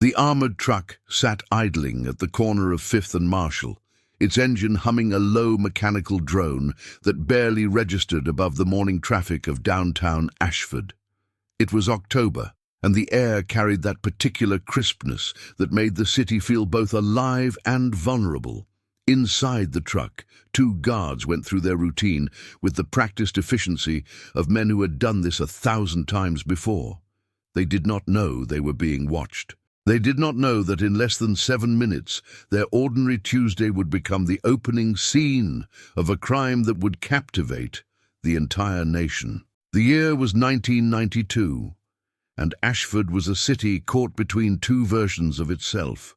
The armored truck sat idling at the corner of 5th and Marshall, its engine humming a low mechanical drone that barely registered above the morning traffic of downtown Ashford. It was October, and the air carried that particular crispness that made the city feel both alive and vulnerable. Inside the truck, 2 guards went through their routine with the practiced efficiency of men who had done this 1,000 times before. They did not know they were being watched. They did not know that in less than 7 minutes, their ordinary Tuesday would become the opening scene of a crime that would captivate the entire nation. The year was 1992, and Ashford was a city caught between 2 versions of itself.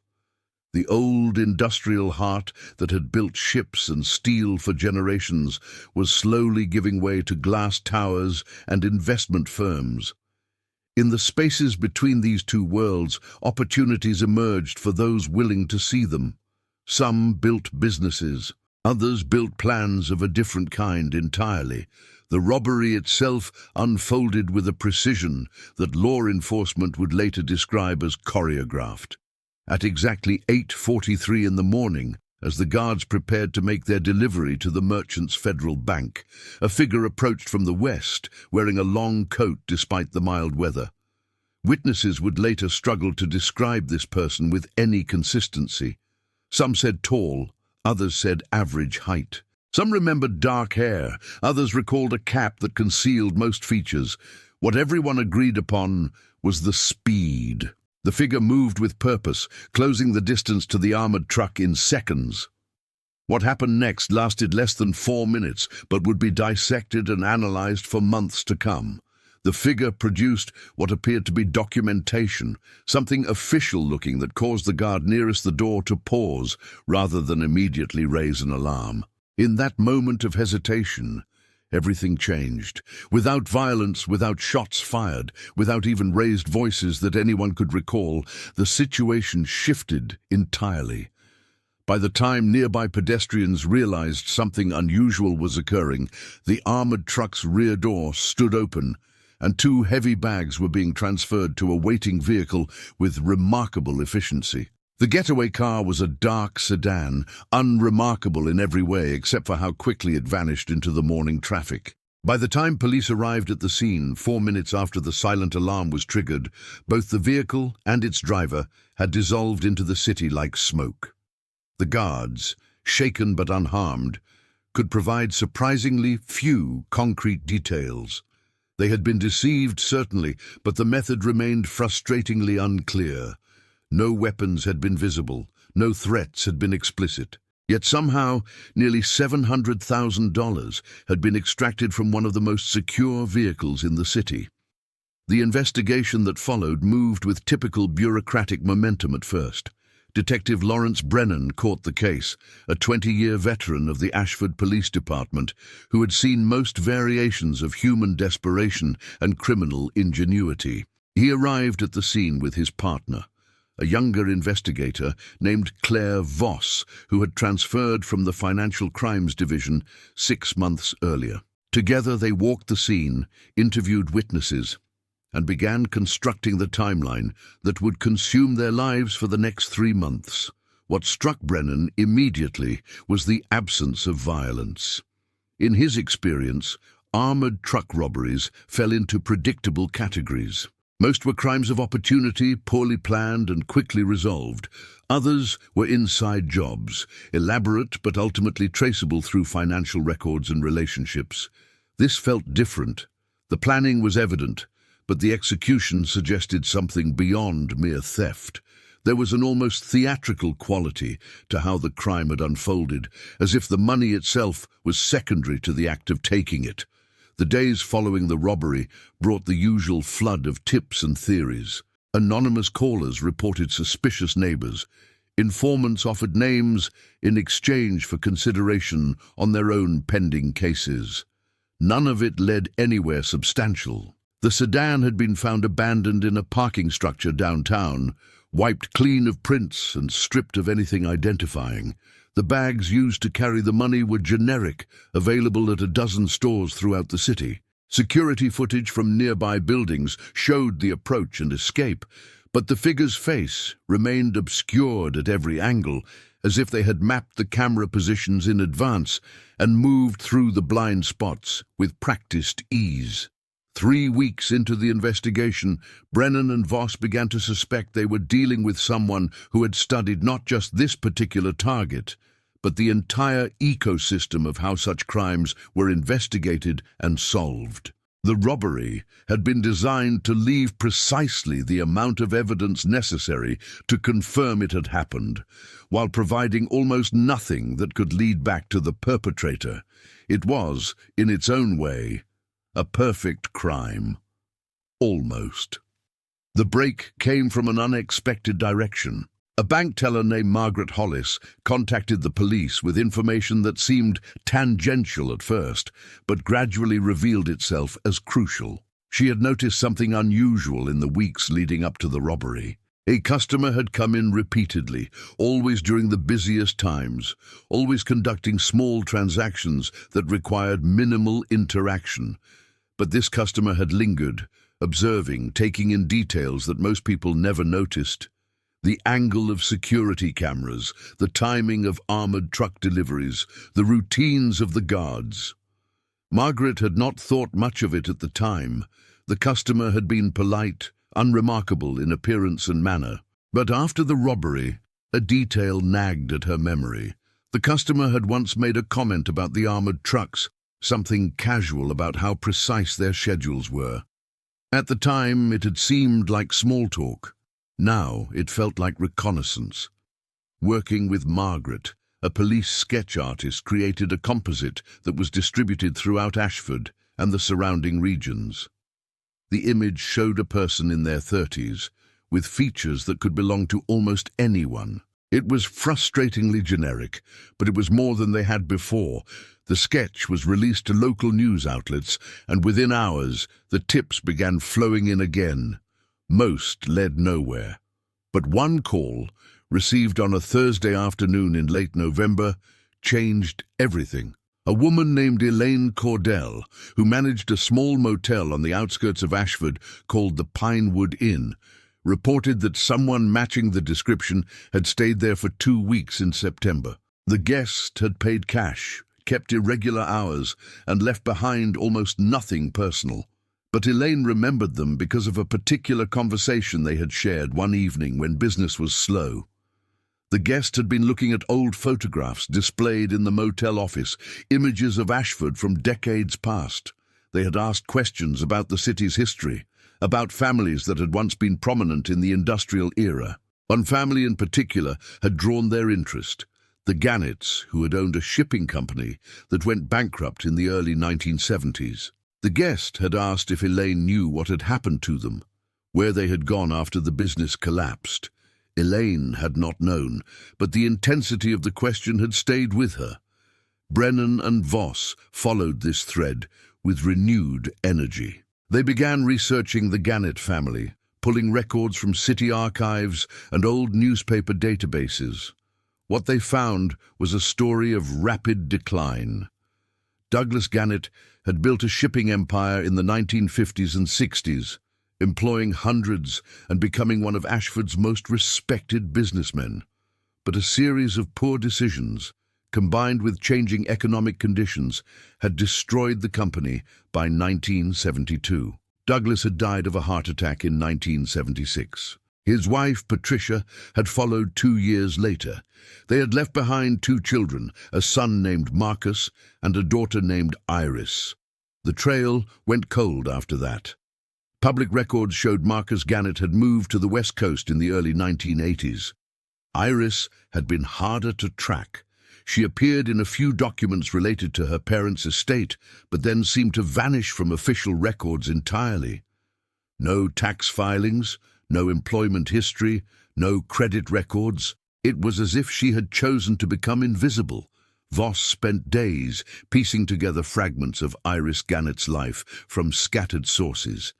The old industrial heart that had built ships and steel for generations was slowly giving way to glass towers and investment firms. In the spaces between these 2 worlds, opportunities emerged for those willing to see them. Some built businesses, others built plans of a different kind entirely. The robbery itself unfolded with a precision that law enforcement would later describe as choreographed. At exactly 8:43 in the morning, as the guards prepared to make their delivery to the Merchants Federal Bank, a figure approached from the west, wearing a long coat despite the mild weather. Witnesses would later struggle to describe this person with any consistency. Some said tall, others said average height. Some remembered dark hair, others recalled a cap that concealed most features. What everyone agreed upon was the speed. The figure moved with purpose, closing the distance to the armored truck in seconds. What happened next lasted less than 4 minutes, but would be dissected and analyzed for months to come. The figure produced what appeared to be documentation, something official-looking that caused the guard nearest the door to pause rather than immediately raise an alarm. In that moment of hesitation, everything changed. Without violence, without shots fired, without even raised voices that anyone could recall, the situation shifted entirely. By the time nearby pedestrians realized something unusual was occurring, the armored truck's rear door stood open, and 2 heavy bags were being transferred to a waiting vehicle with remarkable efficiency. The getaway car was a dark sedan, unremarkable in every way except for how quickly it vanished into the morning traffic. By the time police arrived at the scene, 4 minutes after the silent alarm was triggered, both the vehicle and its driver had dissolved into the city like smoke. The guards, shaken but unharmed, could provide surprisingly few concrete details. They had been deceived, certainly, but the method remained frustratingly unclear. No weapons had been visible, no threats had been explicit. Yet somehow, nearly $700,000 had been extracted from one of the most secure vehicles in the city. The investigation that followed moved with typical bureaucratic momentum at first. Detective Lawrence Brennan caught the case, a 20-year veteran of the Ashford Police Department who had seen most variations of human desperation and criminal ingenuity. He arrived at the scene with his partner, a younger investigator named Claire Voss, who had transferred from the Financial Crimes Division 6 months earlier. Together they walked the scene, interviewed witnesses, and began constructing the timeline that would consume their lives for the next 3 months. What struck Brennan immediately was the absence of violence. In his experience, armored truck robberies fell into predictable categories. Most were crimes of opportunity, poorly planned and quickly resolved. Others were inside jobs, elaborate but ultimately traceable through financial records and relationships. This felt different. The planning was evident, but the execution suggested something beyond mere theft. There was an almost theatrical quality to how the crime had unfolded, as if the money itself was secondary to the act of taking it. The days following the robbery brought the usual flood of tips and theories. Anonymous callers reported suspicious neighbors. Informants offered names in exchange for consideration on their own pending cases. None of it led anywhere substantial. The sedan had been found abandoned in a parking structure downtown, wiped clean of prints and stripped of anything identifying. The bags used to carry the money were generic, available at a dozen stores throughout the city. Security footage from nearby buildings showed the approach and escape, But the figure's face remained obscured at every angle, as if they had mapped the camera positions in advance and moved through the blind spots with practiced ease. 3 weeks into the investigation, Brennan and Voss began to suspect they were dealing with someone who had studied not just this particular target, but the entire ecosystem of how such crimes were investigated and solved. The robbery had been designed to leave precisely the amount of evidence necessary to confirm it had happened, while providing almost nothing that could lead back to the perpetrator. It was, in its own way, a perfect crime. Almost. The break came from an unexpected direction. A bank teller named Margaret Hollis contacted the police with information that seemed tangential at first, but gradually revealed itself as crucial. She had noticed something unusual in the weeks leading up to the robbery. A customer had come in repeatedly, always during the busiest times, always conducting small transactions that required minimal interaction. But this customer had lingered, observing, taking in details that most people never noticed. The angle of security cameras, the timing of armored truck deliveries, the routines of the guards. Margaret had not thought much of it at the time. The customer had been polite, unremarkable in appearance and manner. But after the robbery, a detail nagged at her memory. The customer had once made a comment about the armored trucks, something casual about how precise their schedules were. At the time, it had seemed like small talk. Now it felt like reconnaissance. Working with Margaret, a police sketch artist created a composite that was distributed throughout Ashford and the surrounding regions. The image showed a person in their 30s, with features that could belong to almost anyone. It was frustratingly generic, but it was more than they had before. The sketch was released to local news outlets, and within hours, the tips began flowing in again. Most led nowhere. But one call, received on a Thursday afternoon in late November, changed everything. A woman named Elaine Cordell, who managed a small motel on the outskirts of Ashford called the Pinewood Inn, reported that someone matching the description had stayed there for 2 weeks in September. The guest had paid cash, kept irregular hours, and left behind almost nothing personal. But Elaine remembered them because of a particular conversation they had shared one evening when business was slow. The guest had been looking at old photographs displayed in the motel office, images of Ashford from decades past. They had asked questions about the city's history, about families that had once been prominent in the industrial era. One family in particular had drawn their interest, the Gannets, who had owned a shipping company that went bankrupt in the early 1970s. The guest had asked if Elaine knew what had happened to them, where they had gone after the business collapsed. Elaine had not known, but the intensity of the question had stayed with her. Brennan and Voss followed this thread with renewed energy. They began researching the Gannet family, pulling records from city archives and old newspaper databases. What they found was a story of rapid decline. Douglas Gannet had built a shipping empire in the 1950s and 60s, employing hundreds and becoming one of Ashford's most respected businessmen. But a series of poor decisions, combined with changing economic conditions, had destroyed the company by 1972. Douglas had died of a heart attack in 1976. His wife, Patricia, had followed 2 years later. They had left behind 2 children, a son named Marcus and a daughter named Iris. The trail went cold after that. Public records showed Marcus Gannet had moved to the West Coast in the early 1980s. Iris had been harder to track. She appeared in a few documents related to her parents' estate, but then seemed to vanish from official records entirely. No tax filings, no employment history, no credit records. It was as if she had chosen to become invisible. Voss spent days piecing together fragments of Iris Gannet's life from scattered sources.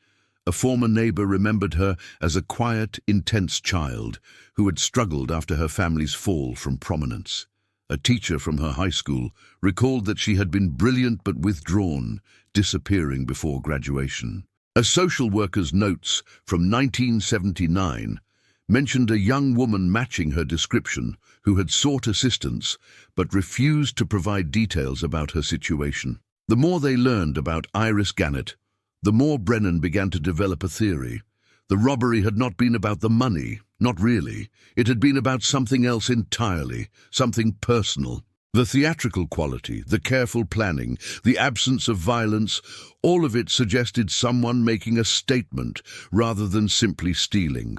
A former neighbor remembered her as a quiet, intense child who had struggled after her family's fall from prominence. A teacher from her high school recalled that she had been brilliant but withdrawn, disappearing before graduation. A social worker's notes from 1979 mentioned a young woman matching her description who had sought assistance but refused to provide details about her situation. The more they learned about Iris Gannett, the more Brennan began to develop a theory. The robbery had not been about the money, not really. It had been about something else entirely, something personal. The theatrical quality, the careful planning, the absence of violence, all of it suggested someone making a statement rather than simply stealing.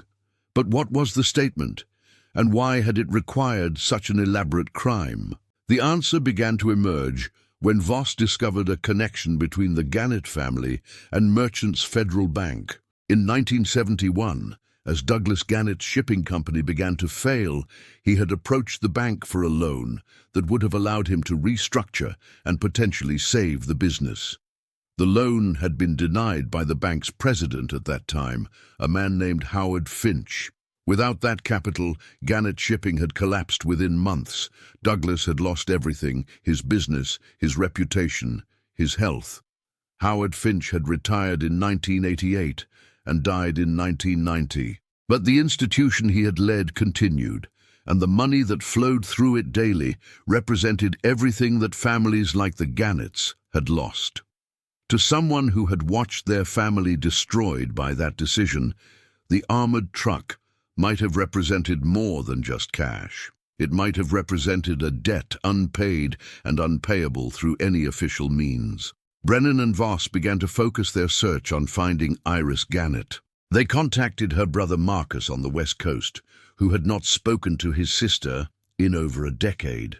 But what was the statement? And why had it required such an elaborate crime? The answer began to emerge when Voss discovered a connection between the Gannett family and Merchants Federal Bank. In 1971, as Douglas Gannett's shipping company began to fail, he had approached the bank for a loan that would have allowed him to restructure and potentially save the business. The loan had been denied by the bank's president at that time, a man named Howard Finch. Without that capital, Gannett Shipping had collapsed within months. Douglas had lost everything: his business, his reputation, his health. Howard Finch had retired in 1988 and died in 1990. But the institution he had led continued, and the money that flowed through it daily represented everything that families like the Gannetts had lost. To someone who had watched their family destroyed by that decision, the armored truck might have represented more than just cash. It might have represented a debt unpaid and unpayable through any official means. Brennan and Voss began to focus their search on finding Iris Gannett. They contacted her brother Marcus on the West Coast, who had not spoken to his sister in over a decade.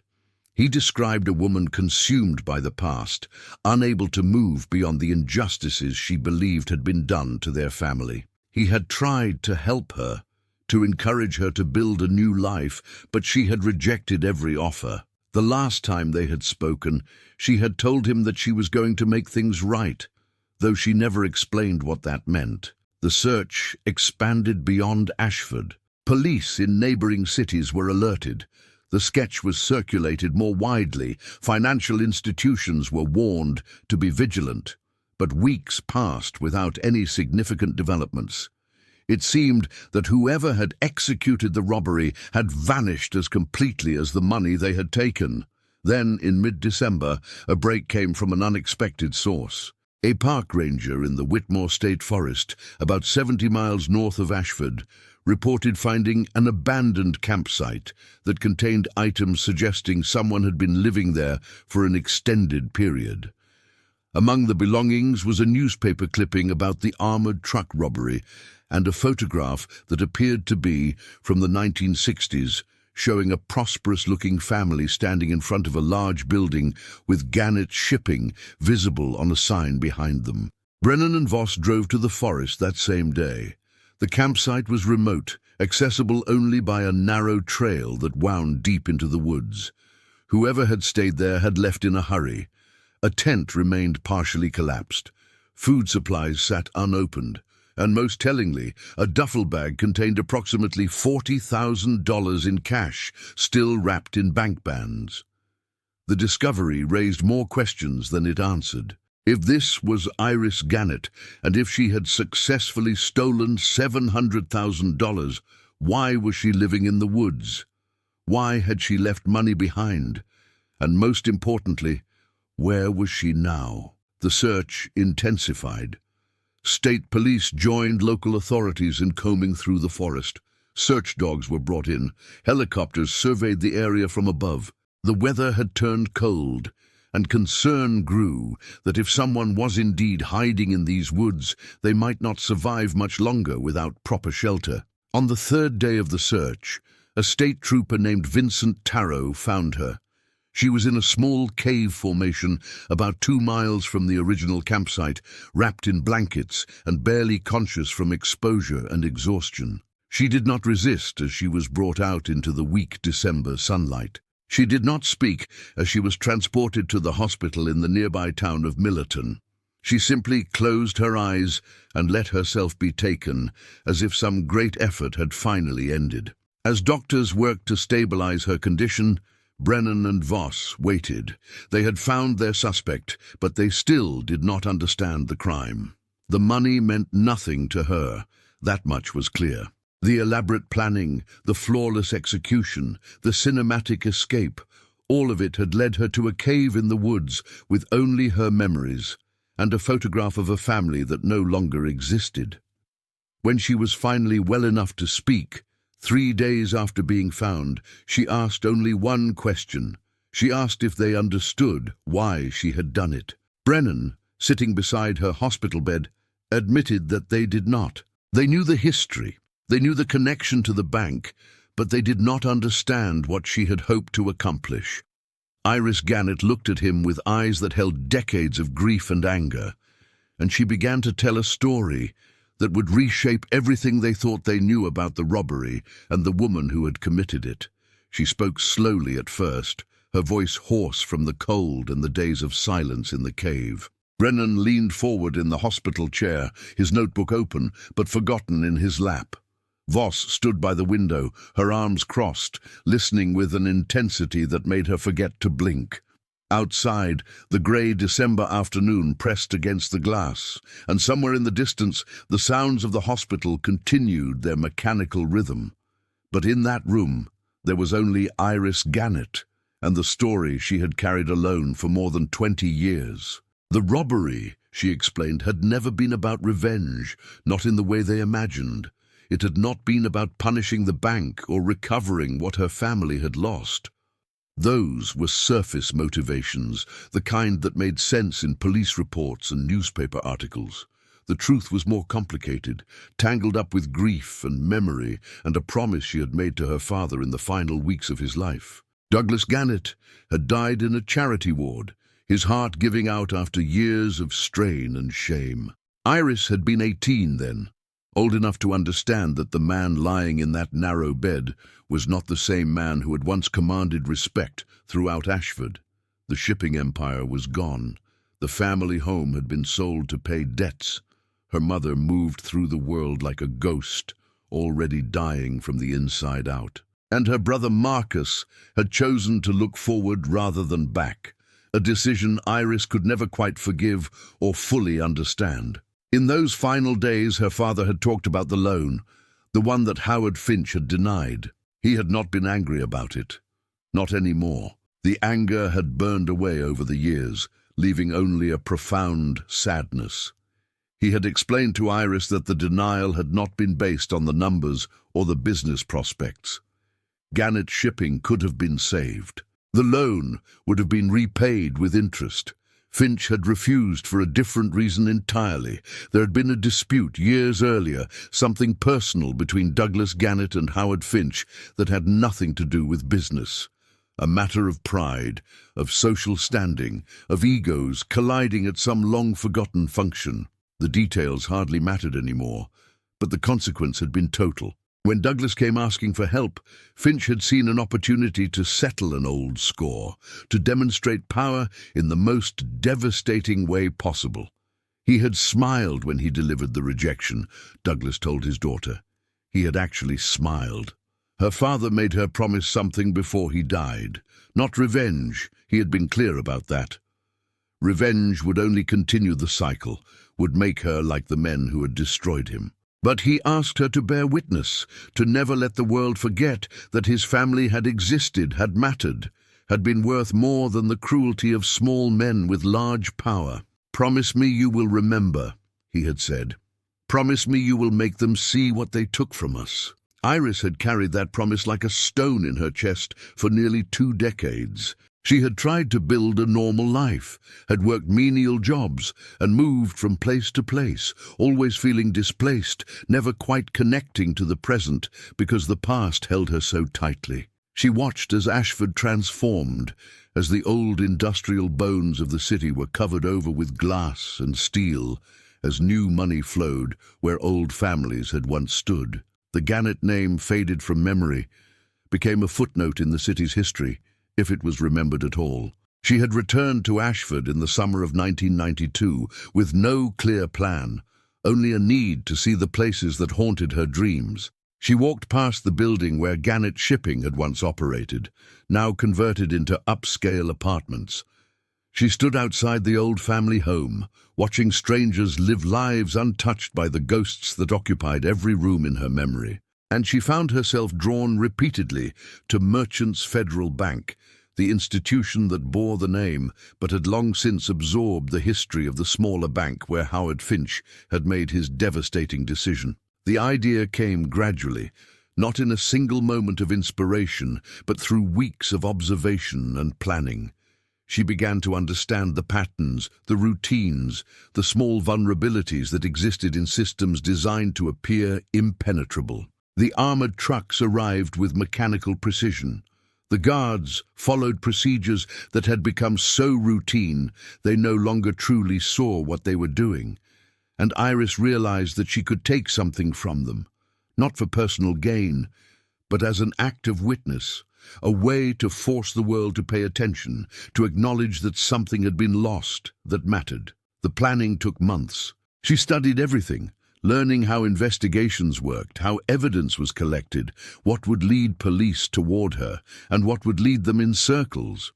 He described a woman consumed by the past, unable to move beyond the injustices she believed had been done to their family. He had tried to help her, to encourage her to build a new life, but she had rejected every offer. The last time they had spoken, she had told him that she was going to make things right, though she never explained what that meant. The search expanded beyond Ashford. Police in neighboring cities were alerted. The sketch was circulated more widely. Financial institutions were warned to be vigilant. But weeks passed without any significant developments. It seemed that whoever had executed the robbery had vanished as completely as the money they had taken. Then, in mid-December, a break came from an unexpected source. A park ranger in the Whitmore State Forest, about 70 miles north of Ashford, reported finding an abandoned campsite that contained items suggesting someone had been living there for an extended period. Among the belongings was a newspaper clipping about the armored truck robbery and a photograph that appeared to be from the 1960s, showing a prosperous-looking family standing in front of a large building with Gannett Shipping visible on a sign behind them. Brennan and Voss drove to the forest that same day. The campsite was remote, accessible only by a narrow trail that wound deep into the woods. Whoever had stayed there had left in a hurry. A tent remained partially collapsed. Food supplies sat unopened, and most tellingly, a duffel bag contained approximately $40,000 in cash, still wrapped in bank bands. The discovery raised more questions than it answered. If this was Iris Gannett, and if she had successfully stolen $700,000, why was she living in the woods? Why had she left money behind? And most importantly, where was she now? The search intensified. State police joined local authorities in combing through the forest. Search dogs were brought in. Helicopters surveyed the area from above. The weather had turned cold, and concern grew that if someone was indeed hiding in these woods, they might not survive much longer without proper shelter. On the third day of the search, a state trooper named Vincent Tarrow found her. She was in a small cave formation about 2 miles from the original campsite, wrapped in blankets and barely conscious from exposure and exhaustion. She did not resist as she was brought out into the weak December sunlight. She did not speak as she was transported to the hospital in the nearby town of Millerton. She simply closed her eyes and let herself be taken, as if some great effort had finally ended. As doctors worked to stabilize her condition, Brennan and Voss waited. They had found their suspect, but they still did not understand the crime. The money meant nothing to her, that much was clear. The elaborate planning, the flawless execution, the cinematic escape, all of it had led her to a cave in the woods with only her memories and a photograph of a family that no longer existed. When she was finally well enough to speak, 3 days after being found, she asked only one question. She asked if they understood why she had done it. Brennan, sitting beside her hospital bed, admitted that they did not. They knew the history, they knew the connection to the bank, but they did not understand what she had hoped to accomplish. Iris Gannett looked at him with eyes that held decades of grief and anger, and she began to tell a story that would reshape everything they thought they knew about the robbery and the woman who had committed it. She spoke slowly at first, her voice hoarse from the cold and the days of silence in the cave. Brennan leaned forward in the hospital chair, his notebook open but forgotten in his lap. Voss stood by the window, her arms crossed, listening with an intensity that made her forget to blink. Outside, the grey December afternoon pressed against the glass, and somewhere in the distance, the sounds of the hospital continued their mechanical rhythm. But in that room, there was only Iris Gannett, and the story she had carried alone for more than 20 years. The robbery, she explained, had never been about revenge, not in the way they imagined. It had not been about punishing the bank or recovering what her family had lost. Those were surface motivations, the kind that made sense in police reports and newspaper articles. The truth was more complicated, tangled up with grief and memory and a promise she had made to her father in the final weeks of his life. Douglas Gannett had died in a charity ward, his heart giving out after years of strain and shame. Iris had been 18 then, old enough to understand that the man lying in that narrow bed was not the same man who had once commanded respect throughout Ashford. The shipping empire was gone. The family home had been sold to pay debts. Her mother moved through the world like a ghost, already dying from the inside out. And her brother Marcus had chosen to look forward rather than back, a decision Iris could never quite forgive or fully understand. In those final days, her father had talked about the loan, the one that Howard Finch had denied. He had not been angry about it. Not anymore. The anger had burned away over the years, leaving only a profound sadness. He had explained to Iris that the denial had not been based on the numbers or the business prospects. Gannett Shipping could have been saved. The loan would have been repaid with interest. Finch had refused for a different reason entirely. There had been a dispute years earlier, something personal between Douglas Gannett and Howard Finch that had nothing to do with business. A matter of pride, of social standing, of egos colliding at some long-forgotten function. The details hardly mattered anymore, but the consequence had been total. When Douglas came asking for help, Finch had seen an opportunity to settle an old score, to demonstrate power in the most devastating way possible. He had smiled when he delivered the rejection, Douglas told his daughter. He had actually smiled. Her father made her promise something before he died. Not revenge, he had been clear about that. Revenge would only continue the cycle, would make her like the men who had destroyed him. But he asked her to bear witness, to never let the world forget that his family had existed, had mattered, had been worth more than the cruelty of small men with large power. "Promise me you will remember," he had said. "Promise me you will make them see what they took from us." Iris had carried that promise like a stone in her chest for nearly 2 decades. She had tried to build a normal life, had worked menial jobs, and moved from place to place, always feeling displaced, never quite connecting to the present because the past held her so tightly. She watched as Ashford transformed, as the old industrial bones of the city were covered over with glass and steel, as new money flowed where old families had once stood. The Gannett name faded from memory, became a footnote in the city's history, if it was remembered at all. She had returned to Ashford in the summer of 1992 with no clear plan, only a need to see the places that haunted her dreams. She walked past the building where Gannett Shipping had once operated, now converted into upscale apartments. She stood outside the old family home, watching strangers live lives untouched by the ghosts that occupied every room in her memory. And she found herself drawn repeatedly to Merchants Federal Bank, the institution that bore the name but had long since absorbed the history of the smaller bank where Howard Finch had made his devastating decision. The idea came gradually, not in a single moment of inspiration, but through weeks of observation and planning. She began to understand the patterns, the routines, the small vulnerabilities that existed in systems designed to appear impenetrable. The armored trucks arrived with mechanical precision. The guards followed procedures that had become so routine they no longer truly saw what they were doing. And Iris realized that she could take something from them, not for personal gain, but as an act of witness, a way to force the world to pay attention, to acknowledge that something had been lost that mattered. The planning took months. She studied everything, learning how investigations worked, how evidence was collected, what would lead police toward her, and what would lead them in circles.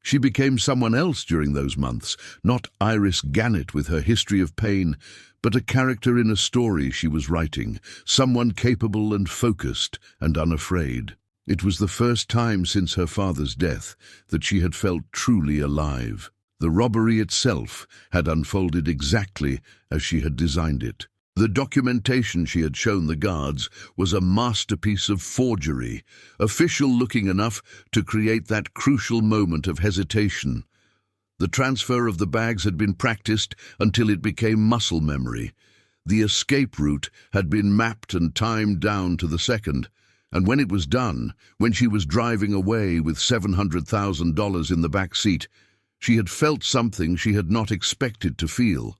She became someone else during those months, not Iris Gannett with her history of pain, but a character in a story she was writing, someone capable and focused and unafraid. It was the first time since her father's death that she had felt truly alive. The robbery itself had unfolded exactly as she had designed it. The documentation she had shown the guards was a masterpiece of forgery, official-looking enough to create that crucial moment of hesitation. The transfer of the bags had been practiced until it became muscle memory. The escape route had been mapped and timed down to the second. And when it was done, when she was driving away with $700,000 in the back seat, she had felt something she had not expected to feel.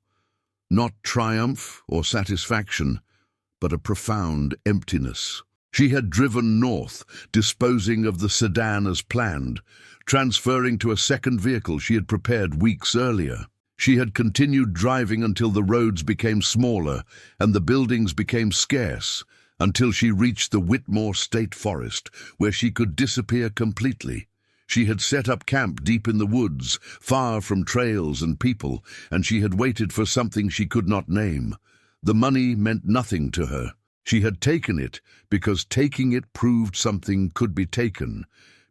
Not triumph or satisfaction, but a profound emptiness. She had driven north, disposing of the sedan as planned, transferring to a second vehicle she had prepared weeks earlier. She had continued driving until the roads became smaller and the buildings became scarce, until she reached the Whitmore State Forest, where she could disappear completely. She had set up camp deep in the woods, far from trails and people, and she had waited for something she could not name. The money meant nothing to her. She had taken it because taking it proved something could be taken,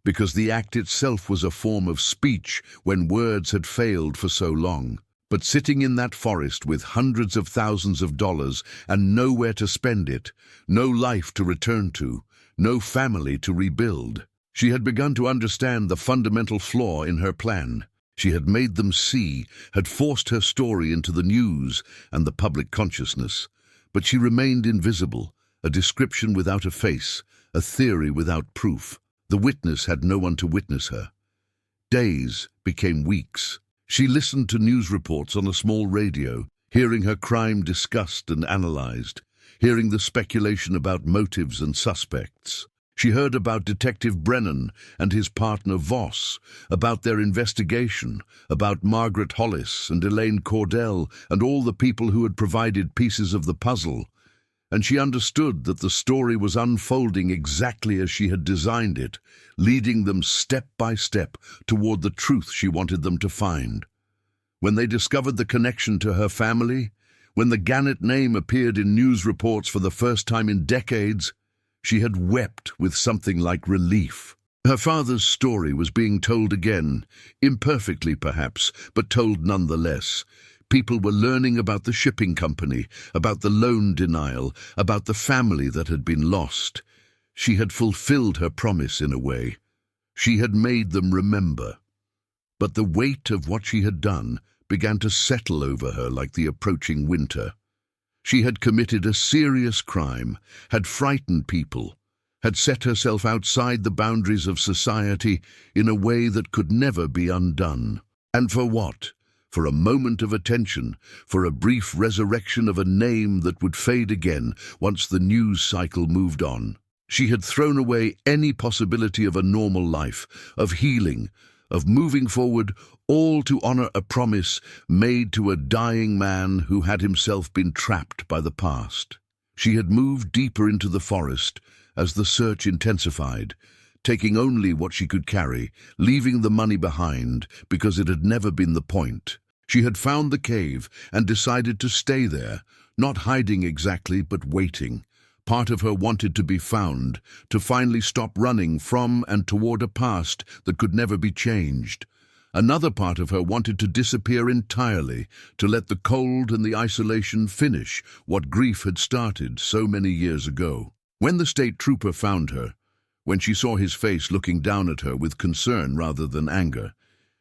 because the act itself was a form of speech when words had failed for so long. But sitting in that forest with hundreds of thousands of dollars and nowhere to spend it, no life to return to, no family to rebuild, she had begun to understand the fundamental flaw in her plan. She had made them see, had forced her story into the news and the public consciousness. But she remained invisible, a description without a face, a theory without proof. The witness had no one to witness her. Days became weeks. She listened to news reports on a small radio, hearing her crime discussed and analyzed, hearing the speculation about motives and suspects. She heard about Detective Brennan and his partner Voss, about their investigation, about Margaret Hollis and Elaine Cordell and all the people who had provided pieces of the puzzle. And she understood that the story was unfolding exactly as she had designed it, leading them step by step toward the truth she wanted them to find. When they discovered the connection to her family, when the Gannett name appeared in news reports for the first time in decades, she had wept with something like relief. Her father's story was being told again, imperfectly perhaps, but told nonetheless. People were learning about the shipping company, about the loan denial, about the family that had been lost. She had fulfilled her promise in a way. She had made them remember. But the weight of what she had done began to settle over her like the approaching winter. She had committed a serious crime, had frightened people, had set herself outside the boundaries of society in a way that could never be undone. And for what? For a moment of attention, for a brief resurrection of a name that would fade again once the news cycle moved on. She had thrown away any possibility of a normal life, of healing, of moving forward, all to honor a promise made to a dying man who had himself been trapped by the past. She had moved deeper into the forest as the search intensified, taking only what she could carry, leaving the money behind because it had never been the point. She had found the cave and decided to stay there, not hiding exactly, but waiting. Part of her wanted to be found, to finally stop running from and toward a past that could never be changed. Another part of her wanted to disappear entirely, to let the cold and the isolation finish what grief had started so many years ago. When the state trooper found her, when she saw his face looking down at her with concern rather than anger,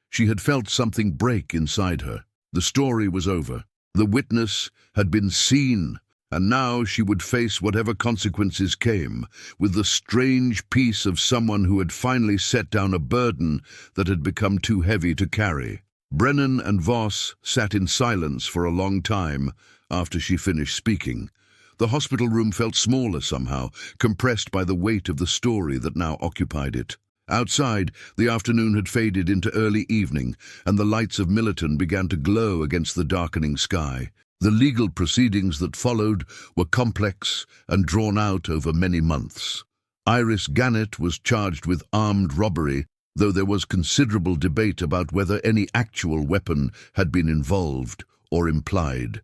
she had felt something break inside her. The story was over. The witness had been seen, and now she would face whatever consequences came, with the strange peace of someone who had finally set down a burden that had become too heavy to carry. Brennan and Voss sat in silence for a long time after she finished speaking. The hospital room felt smaller somehow, compressed by the weight of the story that now occupied it. Outside, the afternoon had faded into early evening, and the lights of Millerton began to glow against the darkening sky. The legal proceedings that followed were complex and drawn out over many months. Iris Gannett was charged with armed robbery, though there was considerable debate about whether any actual weapon had been involved or implied.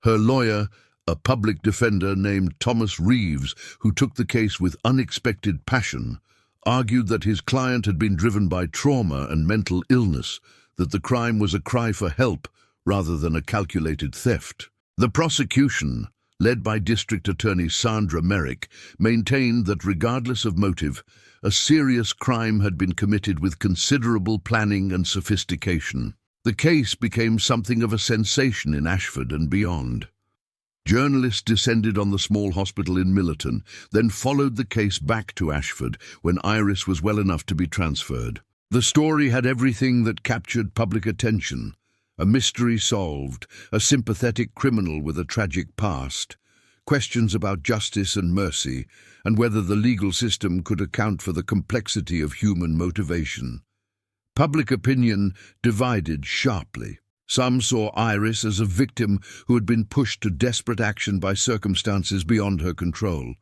Her lawyer, a public defender named Thomas Reeves, who took the case with unexpected passion, argued that his client had been driven by trauma and mental illness, that the crime was a cry for help rather than a calculated theft. The prosecution, led by District Attorney Sandra Merrick, maintained that regardless of motive, a serious crime had been committed with considerable planning and sophistication. The case became something of a sensation in Ashford and beyond. Journalists descended on the small hospital in Millerton, then followed the case back to Ashford when Iris was well enough to be transferred. The story had everything that captured public attention: a mystery solved, a sympathetic criminal with a tragic past, questions about justice and mercy, and whether the legal system could account for the complexity of human motivation. Public opinion divided sharply. Some saw Iris as a victim who had been pushed to desperate action by circumstances beyond her control.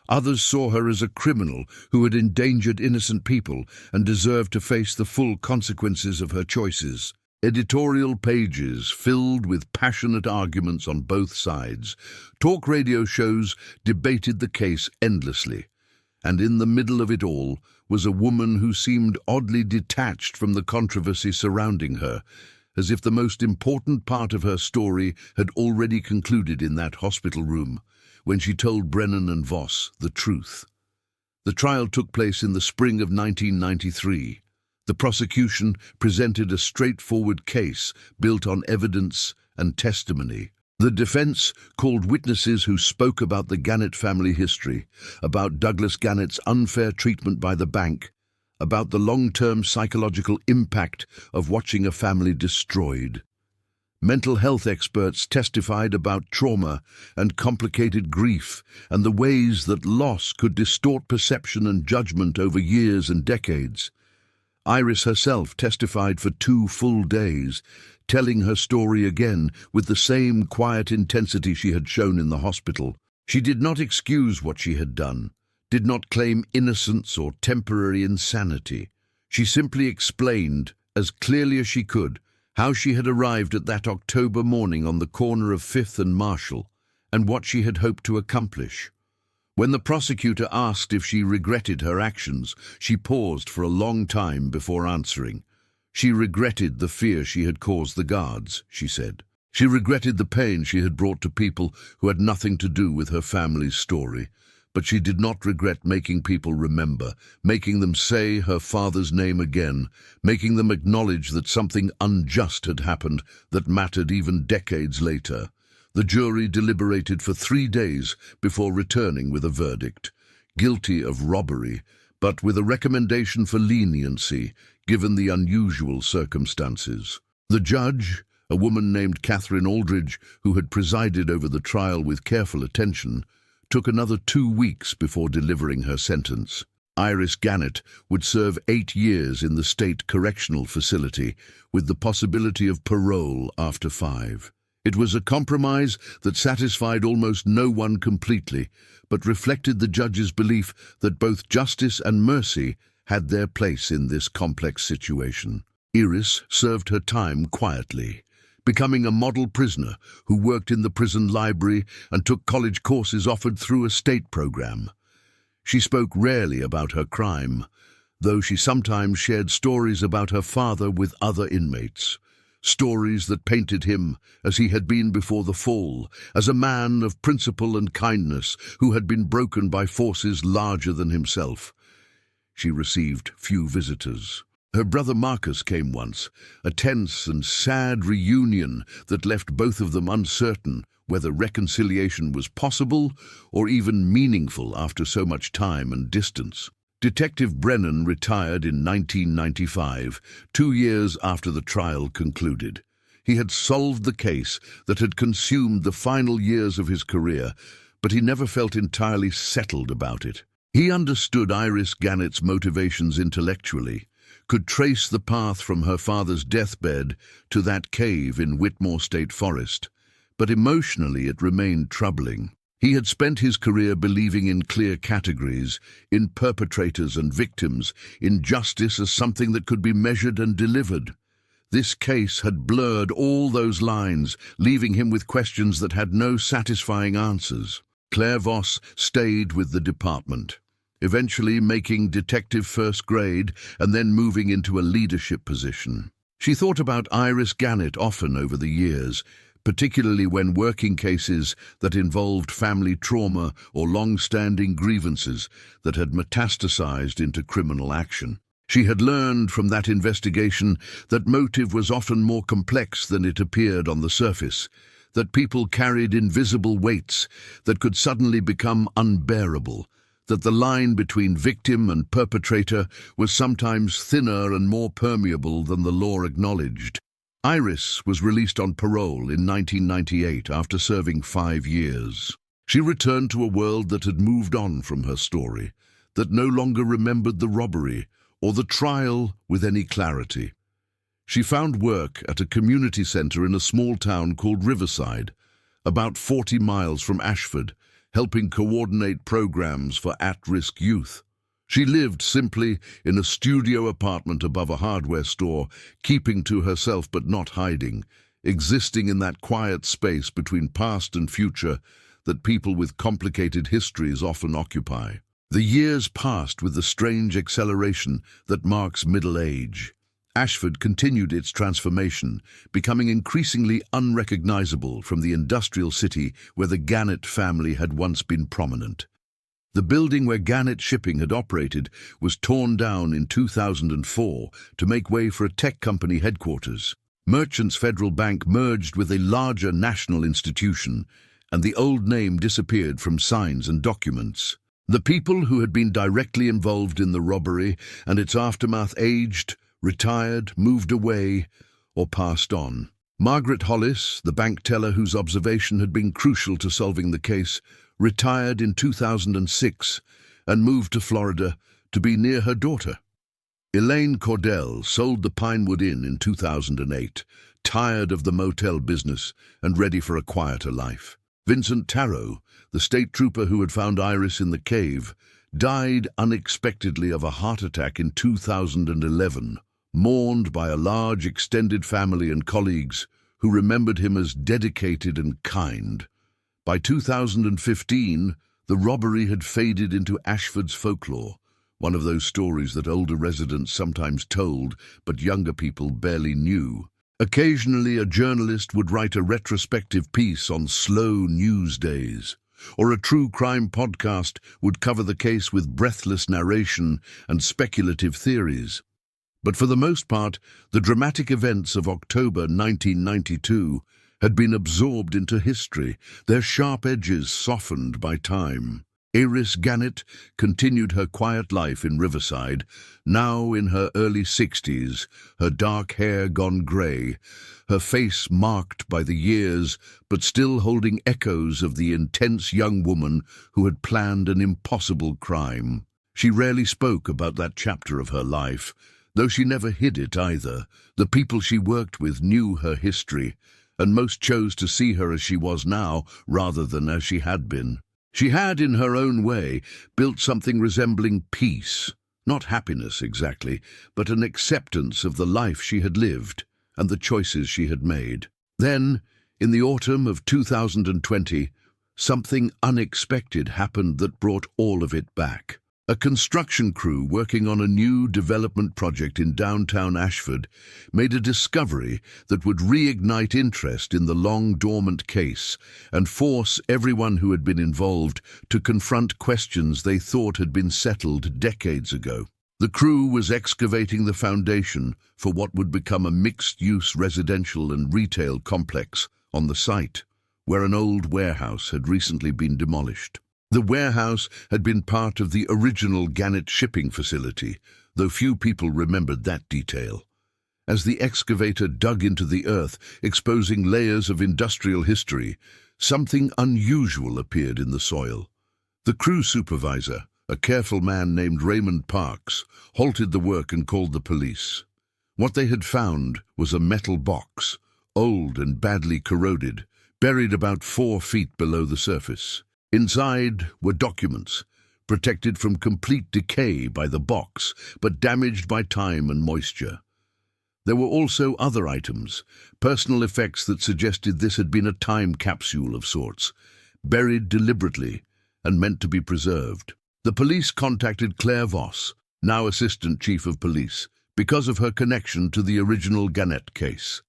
Others saw her as a criminal who had endangered innocent people and deserved to face the full consequences of her choices. Editorial pages filled with passionate arguments on both sides. Talk radio shows debated the case endlessly. And in the middle of it all was a woman who seemed oddly detached from the controversy surrounding her, as if the most important part of her story had already concluded in that hospital room, when she told Brennan and Voss the truth. The trial took place in the spring of 1993. The prosecution presented a straightforward case built on evidence and testimony. The defense called witnesses who spoke about the Gannett family history, about Douglas Gannett's unfair treatment by the bank, about the long-term psychological impact of watching a family destroyed. Mental health experts testified about trauma and complicated grief and the ways that loss could distort perception and judgment over years and decades. Iris herself testified for 2 full days, telling her story again with the same quiet intensity she had shown in the hospital. She did not excuse what she had done, did not claim innocence or temporary insanity. She simply explained, as clearly as she could, how she had arrived at that October morning on the corner of 5th and Marshall, and what she had hoped to accomplish. When the prosecutor asked if she regretted her actions, she paused for a long time before answering. She regretted the fear she had caused the guards, she said. She regretted the pain she had brought to people who had nothing to do with her family's story. But she did not regret making people remember, making them say her father's name again, making them acknowledge that something unjust had happened that mattered even decades later. The jury deliberated for 3 days before returning with a verdict: guilty of robbery, but with a recommendation for leniency, given the unusual circumstances. The judge, a woman named Catherine Aldridge, who had presided over the trial with careful attention, took another 2 weeks before delivering her sentence. Iris Gannett would serve 8 years in the state correctional facility, with the possibility of parole after 5. It was a compromise that satisfied almost no one completely, but reflected the judge's belief that both justice and mercy had their place in this complex situation. Iris served her time quietly, becoming a model prisoner who worked in the prison library and took college courses offered through a state program. She spoke rarely about her crime, though she sometimes shared stories about her father with other inmates. Stories that painted him, as he had been before the fall, as a man of principle and kindness who had been broken by forces larger than himself. She received few visitors. Her brother Marcus came once, a tense and sad reunion that left both of them uncertain whether reconciliation was possible or even meaningful after so much time and distance. Detective Brennan retired in 1995, 2 years after the trial concluded. He had solved the case that had consumed the final years of his career, but he never felt entirely settled about it. He understood Iris Gannett's motivations intellectually, could trace the path from her father's deathbed to that cave in Whitmore State Forest, but emotionally it remained troubling. He had spent his career believing in clear categories, in perpetrators and victims, in justice as something that could be measured and delivered. This case had blurred all those lines, leaving him with questions that had no satisfying answers. Claire Voss stayed with the department, eventually making detective first grade and then moving into a leadership position. She thought about Iris Gannett often over the years, particularly when working cases that involved family trauma or long-standing grievances that had metastasized into criminal action. She had learned from that investigation that motive was often more complex than it appeared on the surface, that people carried invisible weights that could suddenly become unbearable, that the line between victim and perpetrator was sometimes thinner and more permeable than the law acknowledged. Iris was released on parole in 1998 after serving 5 years. She returned to a world that had moved on from her story, that no longer remembered the robbery or the trial with any clarity. She found work at a community center in a small town called Riverside, about 40 miles from Ashford, helping coordinate programs for at-risk youth. She lived simply in a studio apartment above a hardware store, keeping to herself but not hiding, existing in that quiet space between past and future that people with complicated histories often occupy. The years passed with the strange acceleration that marks middle age. Ashford continued its transformation, becoming increasingly unrecognizable from the industrial city where the Gannett family had once been prominent. The building where Gannett Shipping had operated was torn down in 2004 to make way for a tech company headquarters. Merchants Federal Bank merged with a larger national institution, and the old name disappeared from signs and documents. The people who had been directly involved in the robbery and its aftermath aged, retired, moved away, or passed on. Margaret Hollis, the bank teller whose observation had been crucial to solving the case, retired in 2006 and moved to Florida to be near her daughter. Elaine Cordell sold the Pinewood Inn in 2008, tired of the motel business and ready for a quieter life. Vincent Tarot, the state trooper who had found Iris in the cave, died unexpectedly of a heart attack in 2011, mourned by a large extended family and colleagues who remembered him as dedicated and kind. By 2015, the robbery had faded into Ashford's folklore, one of those stories that older residents sometimes told but younger people barely knew. Occasionally, a journalist would write a retrospective piece on slow news days, or a true crime podcast would cover the case with breathless narration and speculative theories. But for the most part, the dramatic events of October 1992 had been absorbed into history, their sharp edges softened by time. Iris Gannett continued her quiet life in Riverside, now in her early 60s, her dark hair gone grey, her face marked by the years, but still holding echoes of the intense young woman who had planned an impossible crime. She rarely spoke about that chapter of her life, though she never hid it either. The people she worked with knew her history, and most chose to see her as she was now rather than as she had been. She had, in her own way, built something resembling peace, not happiness exactly, but an acceptance of the life she had lived and the choices she had made. Then, in the autumn of 2020, something unexpected happened that brought all of it back. A construction crew working on a new development project in downtown Ashford made a discovery that would reignite interest in the long-dormant case and force everyone who had been involved to confront questions they thought had been settled decades ago. The crew was excavating the foundation for what would become a mixed-use residential and retail complex on the site, where an old warehouse had recently been demolished. The warehouse had been part of the original Gannet shipping facility, though few people remembered that detail. As the excavator dug into the earth, exposing layers of industrial history, something unusual appeared in the soil. The crew supervisor, a careful man named Raymond Parks, halted the work and called the police. What they had found was a metal box, old and badly corroded, buried about 4 feet below the surface. Inside were documents, protected from complete decay by the box, but damaged by time and moisture. There were also other items, personal effects that suggested this had been a time capsule of sorts, buried deliberately and meant to be preserved. The police contacted Claire Voss, now Assistant Chief of Police, because of her connection to the original Gannet case.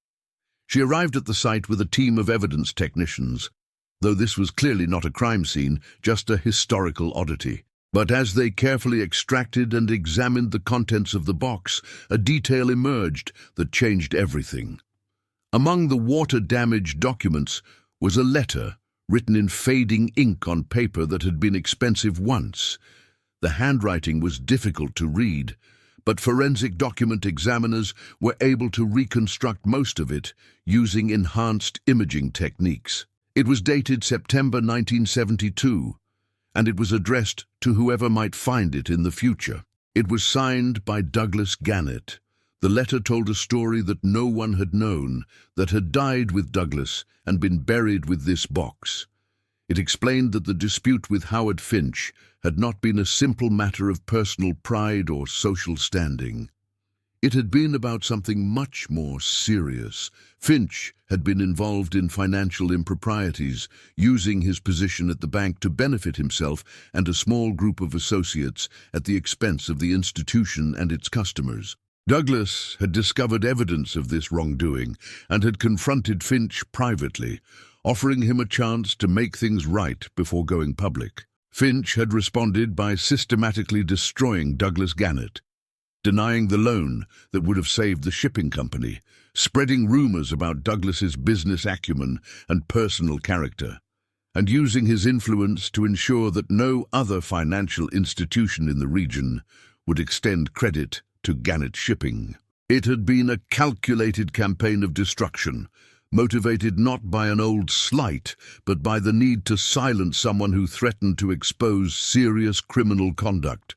She arrived at the site with a team of evidence technicians, though this was clearly not a crime scene, just a historical oddity. But as they carefully extracted and examined the contents of the box, a detail emerged that changed everything. Among the water-damaged documents was a letter written in fading ink on paper that had been expensive once. The handwriting was difficult to read, but forensic document examiners were able to reconstruct most of it using enhanced imaging techniques. It was dated September 1972, and it was addressed to whoever might find it in the future. It was signed by Douglas Gannet. The letter told a story that no one had known, that had died with Douglas and been buried with this box. It explained that the dispute with Howard Finch had not been a simple matter of personal pride or social standing. It had been about something much more serious. Finch had been involved in financial improprieties, using his position at the bank to benefit himself and a small group of associates at the expense of the institution and its customers. Douglas had discovered evidence of this wrongdoing and had confronted Finch privately, offering him a chance to make things right before going public. Finch had responded by systematically destroying Douglas Gannet, denying the loan that would have saved the shipping company, spreading rumors about Douglas's business acumen and personal character, and using his influence to ensure that no other financial institution in the region would extend credit to Gannet Shipping. It had been a calculated campaign of destruction, motivated not by an old slight, but by the need to silence someone who threatened to expose serious criminal conduct.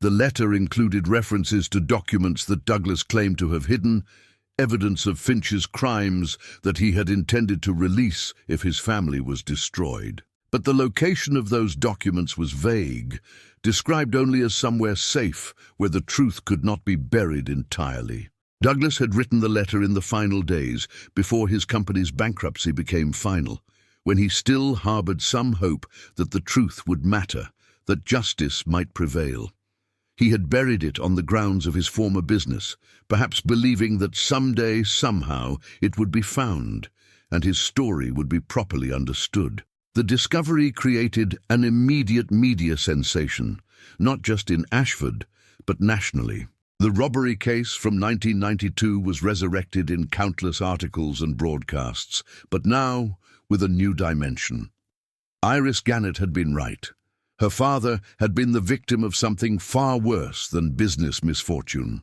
The letter included references to documents that Douglas claimed to have hidden, evidence of Finch's crimes that he had intended to release if his family was destroyed. But the location of those documents was vague, described only as somewhere safe where the truth could not be buried entirely. Douglas had written the letter in the final days before his company's bankruptcy became final, when he still harbored some hope that the truth would matter, that justice might prevail. He had buried it on the grounds of his former business, perhaps believing that someday, somehow, it would be found, and his story would be properly understood. The discovery created an immediate media sensation, not just in Ashford, but nationally. The robbery case from 1992 was resurrected in countless articles and broadcasts, but now with a new dimension. Iris Gannet had been right. Her father had been the victim of something far worse than business misfortune.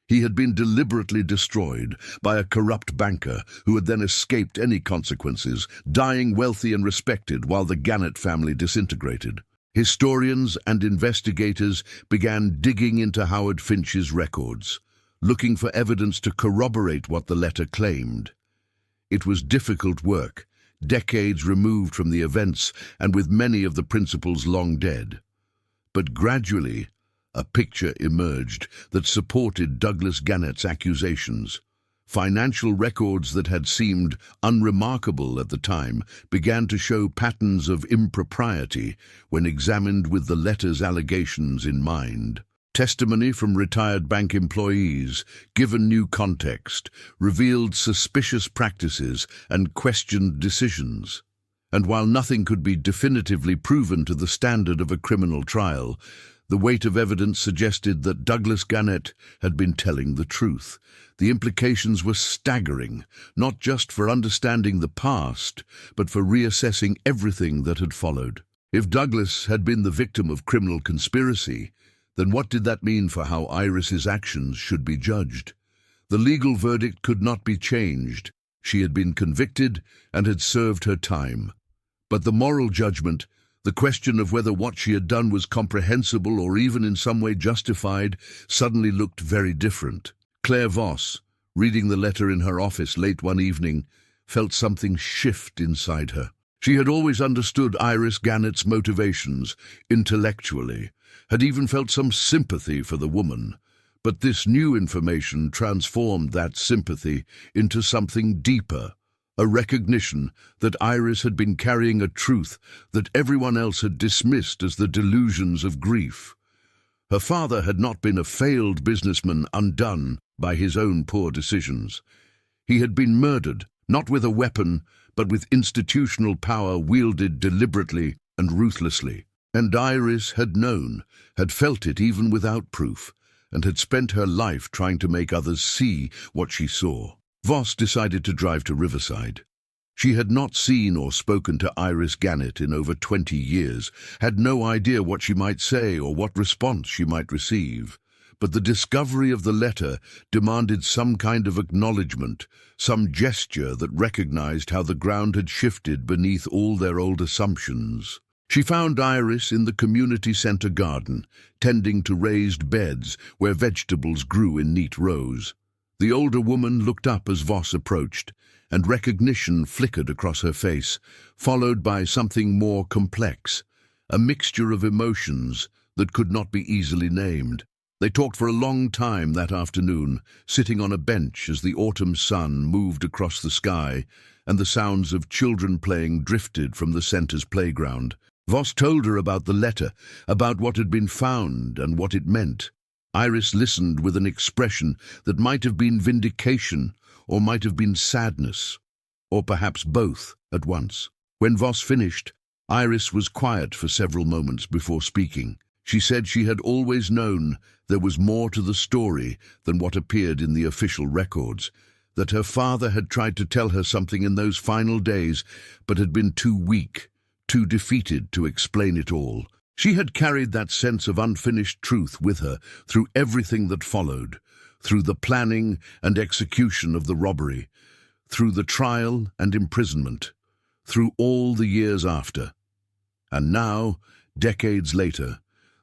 He had been deliberately destroyed by a corrupt banker who had then escaped any consequences, dying wealthy and respected while the Gannet family disintegrated. Historians and investigators began digging into Howard Finch's records, looking for evidence to corroborate what the letter claimed. It was difficult work, decades removed from the events and with many of the principals long dead. But gradually, a picture emerged that supported Douglas Gannett's accusations. Financial records that had seemed unremarkable at the time began to show patterns of impropriety when examined with the letter's allegations in mind. Testimony from retired bank employees, given new context, revealed suspicious practices and questioned decisions. And while nothing could be definitively proven to the standard of a criminal trial, the weight of evidence suggested that Douglas Gannett had been telling the truth. The implications were staggering, not just for understanding the past, but for reassessing everything that had followed. If Douglas had been the victim of criminal conspiracy, then what did that mean for how Iris's actions should be judged? The legal verdict could not be changed. She had been convicted and had served her time. But the moral judgment, the question of whether what she had done was comprehensible or even in some way justified, suddenly looked very different. Claire Voss, reading the letter in her office late one evening, felt something shift inside her. She had always understood Iris Gannett's motivations, intellectually, had even felt some sympathy for the woman. But this new information transformed that sympathy into something deeper, a recognition that Iris had been carrying a truth that everyone else had dismissed as the delusions of grief. Her father had not been a failed businessman undone by his own poor decisions. He had been murdered, not with a weapon, but with institutional power wielded deliberately and ruthlessly. And Iris had known, had felt it even without proof, and had spent her life trying to make others see what she saw. Voss decided to drive to Riverside. She had not seen or spoken to Iris Gannett in over 20 years, had no idea what she might say or what response she might receive. But the discovery of the letter demanded some kind of acknowledgement, some gesture that recognized how the ground had shifted beneath all their old assumptions. She found Iris in the community center garden, tending to raised beds where vegetables grew in neat rows. The older woman looked up as Voss approached, and recognition flickered across her face, followed by something more complex, a mixture of emotions that could not be easily named. They talked for a long time that afternoon, sitting on a bench as the autumn sun moved across the sky and the sounds of children playing drifted from the center's playground. Voss told her about the letter, about what had been found and what it meant. Iris listened with an expression that might have been vindication or might have been sadness, or perhaps both at once. When Voss finished, Iris was quiet for several moments before speaking. She said she had always known there was more to the story than what appeared in the official records, that her father had tried to tell her something in those final days, but had been too weak, too defeated to explain it all. She had carried that sense of unfinished truth with her through everything that followed, through the planning and execution of the robbery, through the trial and imprisonment, through all the years after. And now, decades later,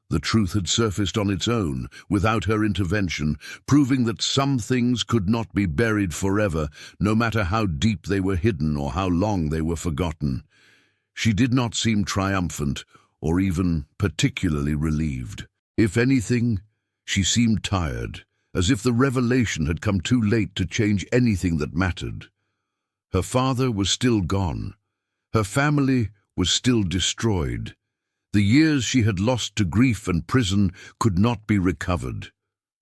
the truth had surfaced on its own, without her intervention, proving that some things could not be buried forever, no matter how deep they were hidden or how long they were forgotten. She did not seem triumphant, or even particularly relieved. If anything, she seemed tired, as if the revelation had come too late to change anything that mattered. Her father was still gone. Her family was still destroyed. The years she had lost to grief and prison could not be recovered.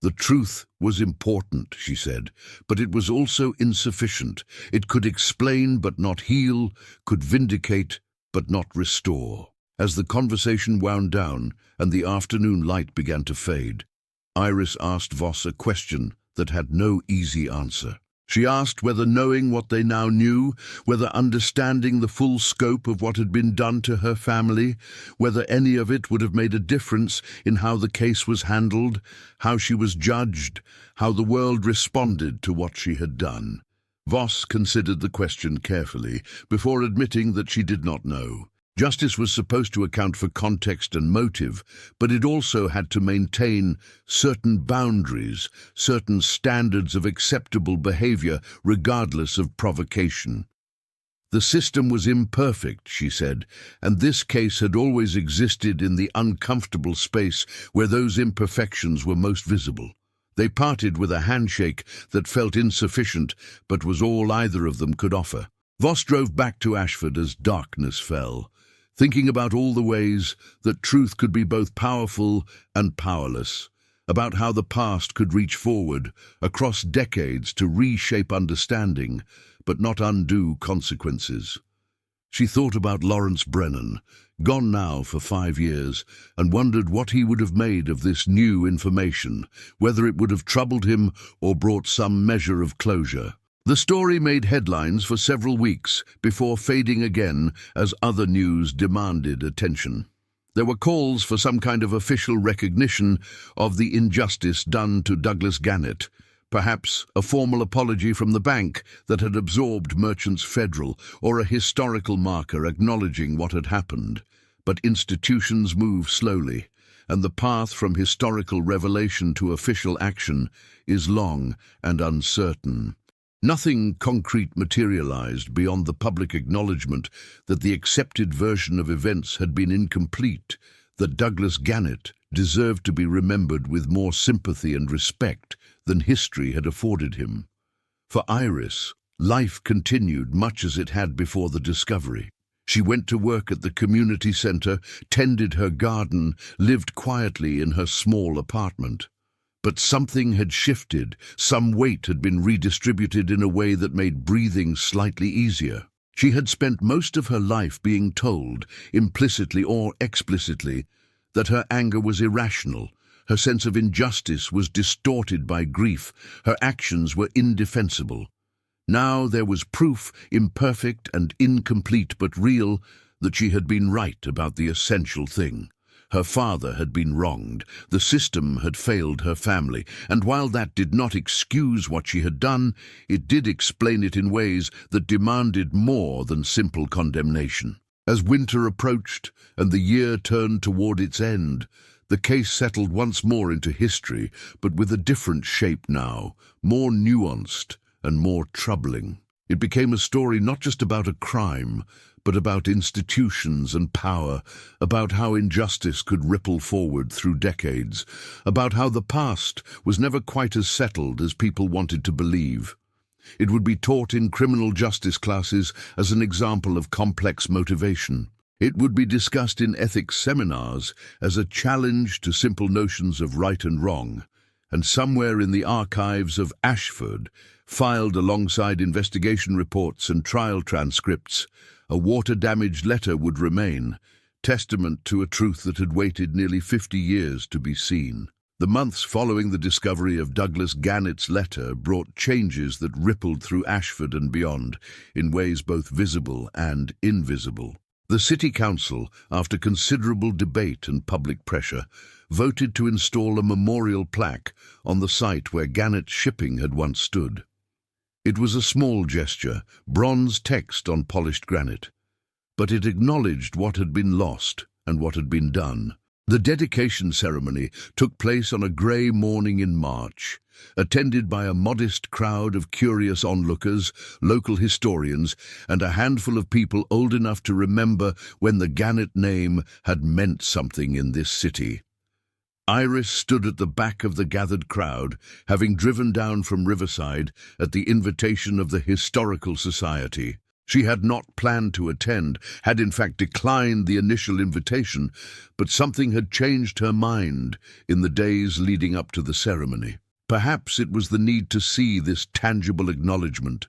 The truth was important, she said, but it was also insufficient. It could explain but not heal, could vindicate but not restore. As the conversation wound down and the afternoon light began to fade, Iris asked Voss a question that had no easy answer. She asked whether knowing what they now knew, whether understanding the full scope of what had been done to her family, whether any of it would have made a difference in how the case was handled, how she was judged, how the world responded to what she had done. Voss considered the question carefully before admitting that she did not know. Justice was supposed to account for context and motive, but it also had to maintain certain boundaries, certain standards of acceptable behavior, regardless of provocation. The system was imperfect, she said, and this case had always existed in the uncomfortable space where those imperfections were most visible. They parted with a handshake that felt insufficient, but was all either of them could offer. Voss drove back to Ashford as darkness fell, thinking about all the ways that truth could be both powerful and powerless, about how the past could reach forward across decades to reshape understanding, but not undo consequences. She thought about Lawrence Brennan, gone now for 5 years, and wondered what he would have made of this new information, whether it would have troubled him or brought some measure of closure. The story made headlines for several weeks before fading again as other news demanded attention. There were calls for some kind of official recognition of the injustice done to Douglas Gannett, perhaps a formal apology from the bank that had absorbed Merchants Federal, or a historical marker acknowledging what had happened. But institutions move slowly, and the path from historical revelation to official action is long and uncertain. Nothing concrete materialized beyond the public acknowledgement that the accepted version of events had been incomplete, that Douglas Gannett deserved to be remembered with more sympathy and respect than history had afforded him. For Iris, life continued much as it had before the discovery. She went to work at the community center, tended her garden, lived quietly in her small apartment. But something had shifted, some weight had been redistributed in a way that made breathing slightly easier. She had spent most of her life being told, implicitly or explicitly, that her anger was irrational, her sense of injustice was distorted by grief, her actions were indefensible. Now there was proof, imperfect and incomplete but real, that she had been right about the essential thing. Her father had been wronged, the system had failed her family, and while that did not excuse what she had done, it did explain it in ways that demanded more than simple condemnation. As winter approached and the year turned toward its end, the case settled once more into history, but with a different shape now, more nuanced and more troubling. It became a story not just about a crime, but about institutions and power, about how injustice could ripple forward through decades, about how the past was never quite as settled as people wanted to believe. It would be taught in criminal justice classes as an example of complex motivation. It would be discussed in ethics seminars as a challenge to simple notions of right and wrong. And somewhere in the archives of Ashford, filed alongside investigation reports and trial transcripts, a water-damaged letter would remain, testament to a truth that had waited nearly 50 years to be seen. The months following the discovery of Douglas Gannett's letter brought changes that rippled through Ashford and beyond, in ways both visible and invisible. The City Council, after considerable debate and public pressure, voted to install a memorial plaque on the site where Gannett's shipping had once stood. It was a small gesture, bronze text on polished granite, but it acknowledged what had been lost and what had been done. The dedication ceremony took place on a grey morning in March, attended by a modest crowd of curious onlookers, local historians, and a handful of people old enough to remember when the Gannett name had meant something in this city. Iris stood at the back of the gathered crowd, having driven down from Riverside at the invitation of the Historical Society. She had not planned to attend, had in fact declined the initial invitation, but something had changed her mind in the days leading up to the ceremony. Perhaps it was the need to see this tangible acknowledgement,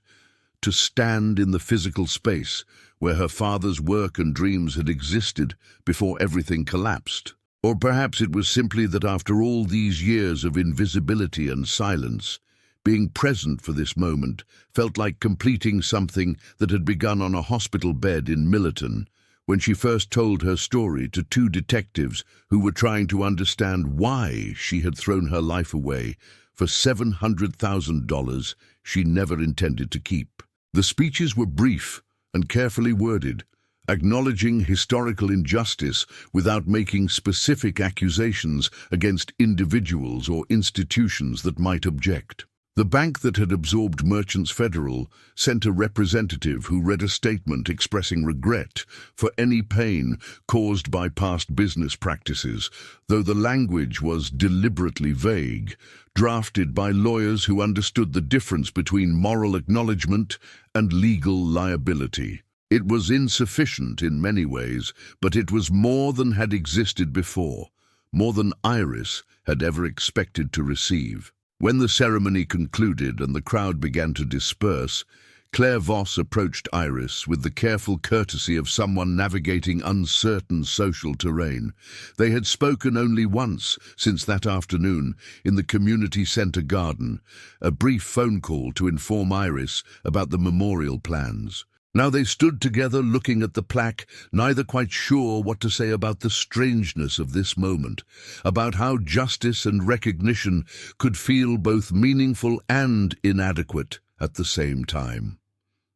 to stand in the physical space where her father's work and dreams had existed before everything collapsed. Or perhaps it was simply that after all these years of invisibility and silence, being present for this moment felt like completing something that had begun on a hospital bed in Millerton when she first told her story to 2 detectives who were trying to understand why she had thrown her life away for $700,000 she never intended to keep. The speeches were brief and carefully worded, acknowledging historical injustice without making specific accusations against individuals or institutions that might object. The bank that had absorbed Merchants Federal sent a representative who read a statement expressing regret for any pain caused by past business practices, though the language was deliberately vague, drafted by lawyers who understood the difference between moral acknowledgement and legal liability. It was insufficient in many ways, but it was more than had existed before, more than Iris had ever expected to receive. When the ceremony concluded and the crowd began to disperse, Claire Voss approached Iris with the careful courtesy of someone navigating uncertain social terrain. They had spoken only once since that afternoon in the community centre garden, a brief phone call to inform Iris about the memorial plans. Now they stood together looking at the plaque, neither quite sure what to say about the strangeness of this moment, about how justice and recognition could feel both meaningful and inadequate at the same time.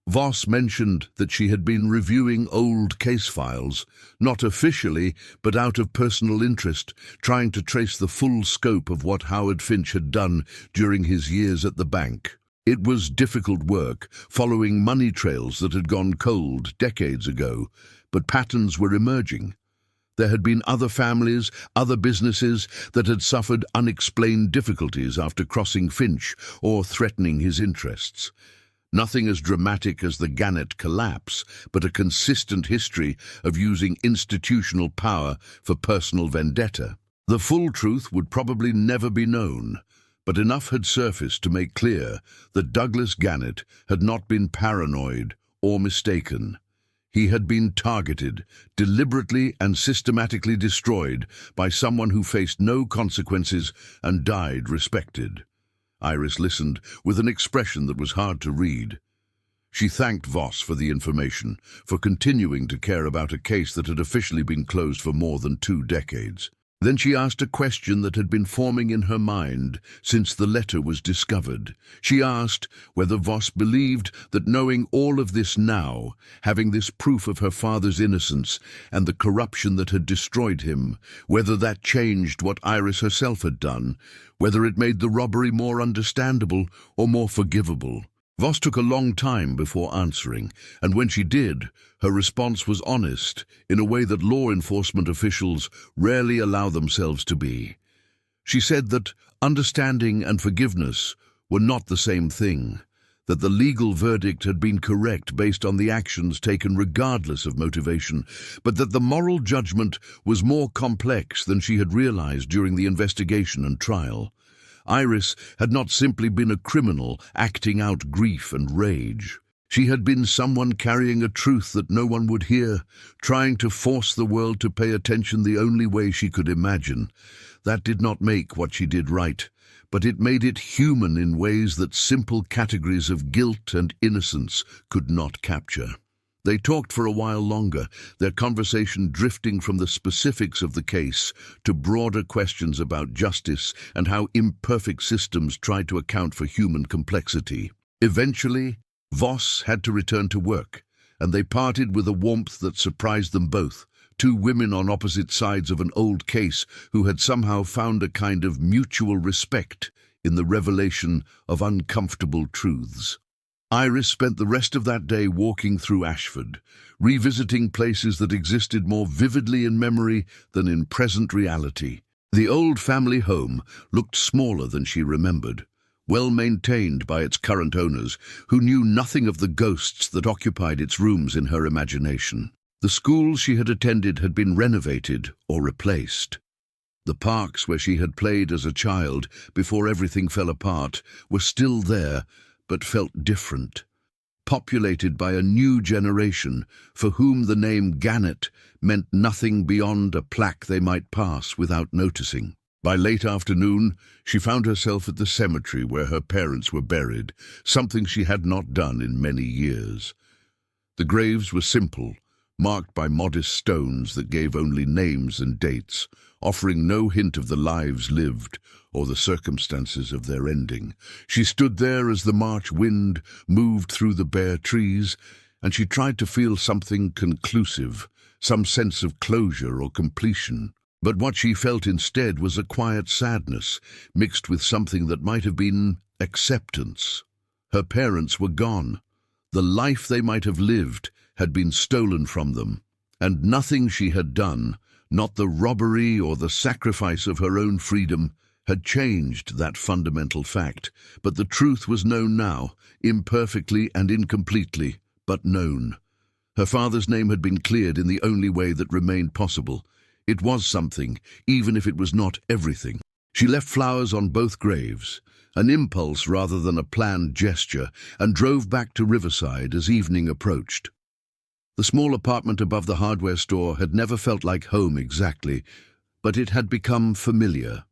Voss mentioned that she had been reviewing old case files, not officially, but out of personal interest, trying to trace the full scope of what Howard Finch had done during his years at the bank. It was difficult work, following money trails that had gone cold decades ago, but patterns were emerging. There had been other families, other businesses that had suffered unexplained difficulties after crossing Finch or threatening his interests. Nothing as dramatic as the Gannett collapse, but a consistent history of using institutional power for personal vendetta. The full truth would probably never be known, but enough had surfaced to make clear that Douglas Gannett had not been paranoid or mistaken. He had been targeted, deliberately and systematically destroyed by someone who faced no consequences and died respected. Iris listened with an expression that was hard to read. She thanked Voss for the information, for continuing to care about a case that had officially been closed for more than 2 decades. Then she asked a question that had been forming in her mind since the letter was discovered. She asked whether Voss believed that knowing all of this now, having this proof of her father's innocence and the corruption that had destroyed him, whether that changed what Iris herself had done, whether it made the robbery more understandable or more forgivable. Voss took a long time before answering, and when she did, her response was honest, in a way that law enforcement officials rarely allow themselves to be. She said that understanding and forgiveness were not the same thing, that the legal verdict had been correct based on the actions taken regardless of motivation, but that the moral judgment was more complex than she had realized during the investigation and trial. Iris had not simply been a criminal acting out grief and rage. She had been someone carrying a truth that no one would hear, trying to force the world to pay attention the only way she could imagine. That did not make what she did right, but it made it human in ways that simple categories of guilt and innocence could not capture. They talked for a while longer, their conversation drifting from the specifics of the case to broader questions about justice and how imperfect systems tried to account for human complexity. Eventually, Voss had to return to work, and they parted with a warmth that surprised them both, 2 women on opposite sides of an old case who had somehow found a kind of mutual respect in the revelation of uncomfortable truths. Iris spent the rest of that day walking through Ashford, revisiting places that existed more vividly in memory than in present reality. The old family home looked smaller than she remembered, well maintained by its current owners, who knew nothing of the ghosts that occupied its rooms in her imagination. The schools she had attended had been renovated or replaced. The parks where she had played as a child before everything fell apart were still there, but felt different, populated by a new generation for whom the name Gannett meant nothing beyond a plaque they might pass without noticing. By late afternoon, she found herself at the cemetery where her parents were buried, something she had not done in many years. The graves were simple, marked by modest stones that gave only names and dates, offering no hint of the lives lived or the circumstances of their ending. She stood there as the March wind moved through the bare trees, and she tried to feel something conclusive, some sense of closure or completion. But what she felt instead was a quiet sadness, mixed with something that might have been acceptance. Her parents were gone. The life they might have lived had been stolen from them, and nothing she had done, not the robbery or the sacrifice of her own freedom, had changed that fundamental fact. But the truth was known now, imperfectly and incompletely, but known. Her father's name had been cleared in the only way that remained possible. It was something, even if it was not everything. She left flowers on both graves, an impulse rather than a planned gesture, and drove back to Riverside as evening approached. The small apartment above the hardware store had never felt like home exactly, but it had become familiar.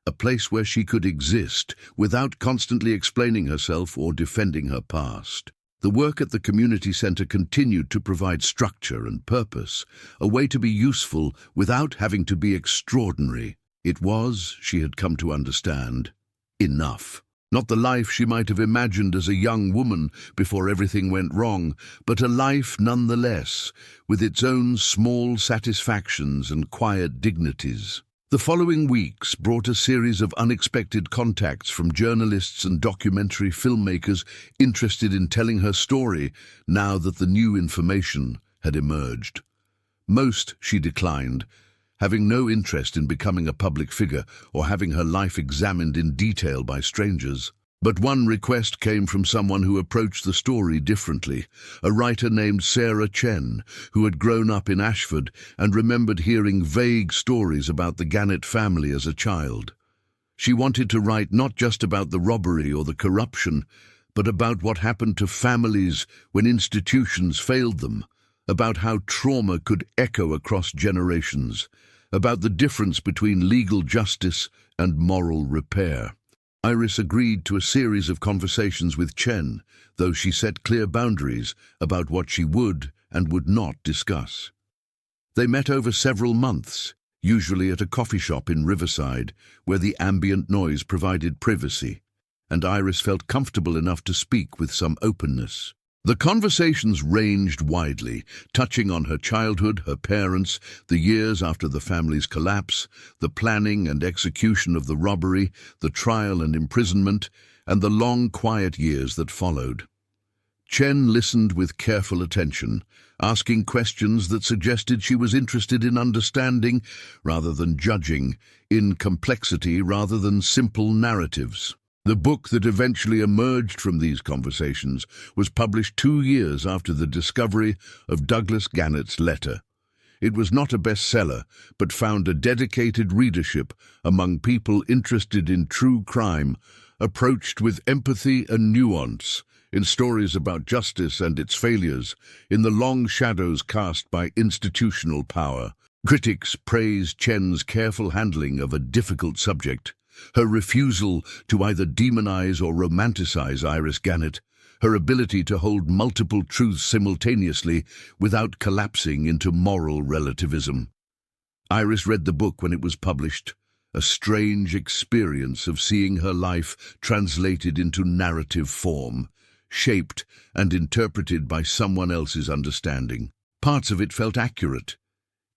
A place where she could exist without constantly explaining herself or defending her past. The work at the community center continued to provide structure and purpose, a way to be useful without having to be extraordinary. It was, she had come to understand, enough. Not the life she might have imagined as a young woman before everything went wrong, but a life nonetheless, with its own small satisfactions and quiet dignities. The following weeks brought a series of unexpected contacts from journalists and documentary filmmakers interested in telling her story now that the new information had emerged. Most she declined, having no interest in becoming a public figure or having her life examined in detail by strangers. But one request came from someone who approached the story differently, a writer named Sarah Chen, who had grown up in Ashford and remembered hearing vague stories about the Gannett family as a child. She wanted to write not just about the robbery or the corruption, but about what happened to families when institutions failed them, about how trauma could echo across generations, about the difference between legal justice and moral repair. Iris agreed to a series of conversations with Chen, though she set clear boundaries about what she would and would not discuss. They met over several months, usually at a coffee shop in Riverside, where the ambient noise provided privacy, and Iris felt comfortable enough to speak with some openness. The conversations ranged widely, touching on her childhood, her parents, the years after the family's collapse, the planning and execution of the robbery, the trial and imprisonment, and the long, quiet years that followed. Chen listened with careful attention, asking questions that suggested she was interested in understanding rather than judging, in complexity rather than simple narratives. The book that eventually emerged from these conversations was published 2 years after the discovery of Douglas Gannett's letter. It was not a bestseller, but found a dedicated readership among people interested in true crime, approached with empathy and nuance, in stories about justice and its failures, in the long shadows cast by institutional power. Critics praised Chen's careful handling of a difficult subject, her refusal to either demonize or romanticize Iris Gannett, her ability to hold multiple truths simultaneously without collapsing into moral relativism. Iris read the book when it was published, a strange experience of seeing her life translated into narrative form, shaped and interpreted by someone else's understanding. Parts of it felt accurate,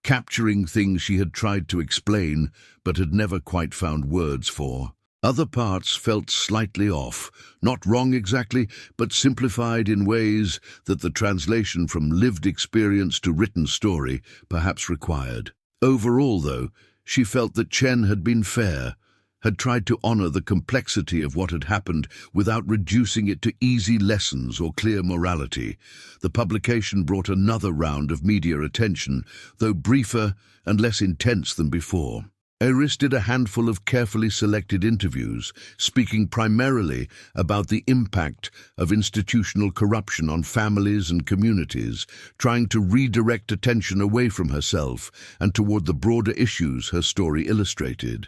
capturing things she had tried to explain but had never quite found words for. Other parts felt slightly off, not wrong exactly, but simplified in ways that the translation from lived experience to written story perhaps required. Overall, though, she felt that Chen had been fair, had tried to honor the complexity of what had happened without reducing it to easy lessons or clear morality. The publication brought another round of media attention, though briefer and less intense than before. Iris did a handful of carefully selected interviews, speaking primarily about the impact of institutional corruption on families and communities, trying to redirect attention away from herself and toward the broader issues her story illustrated.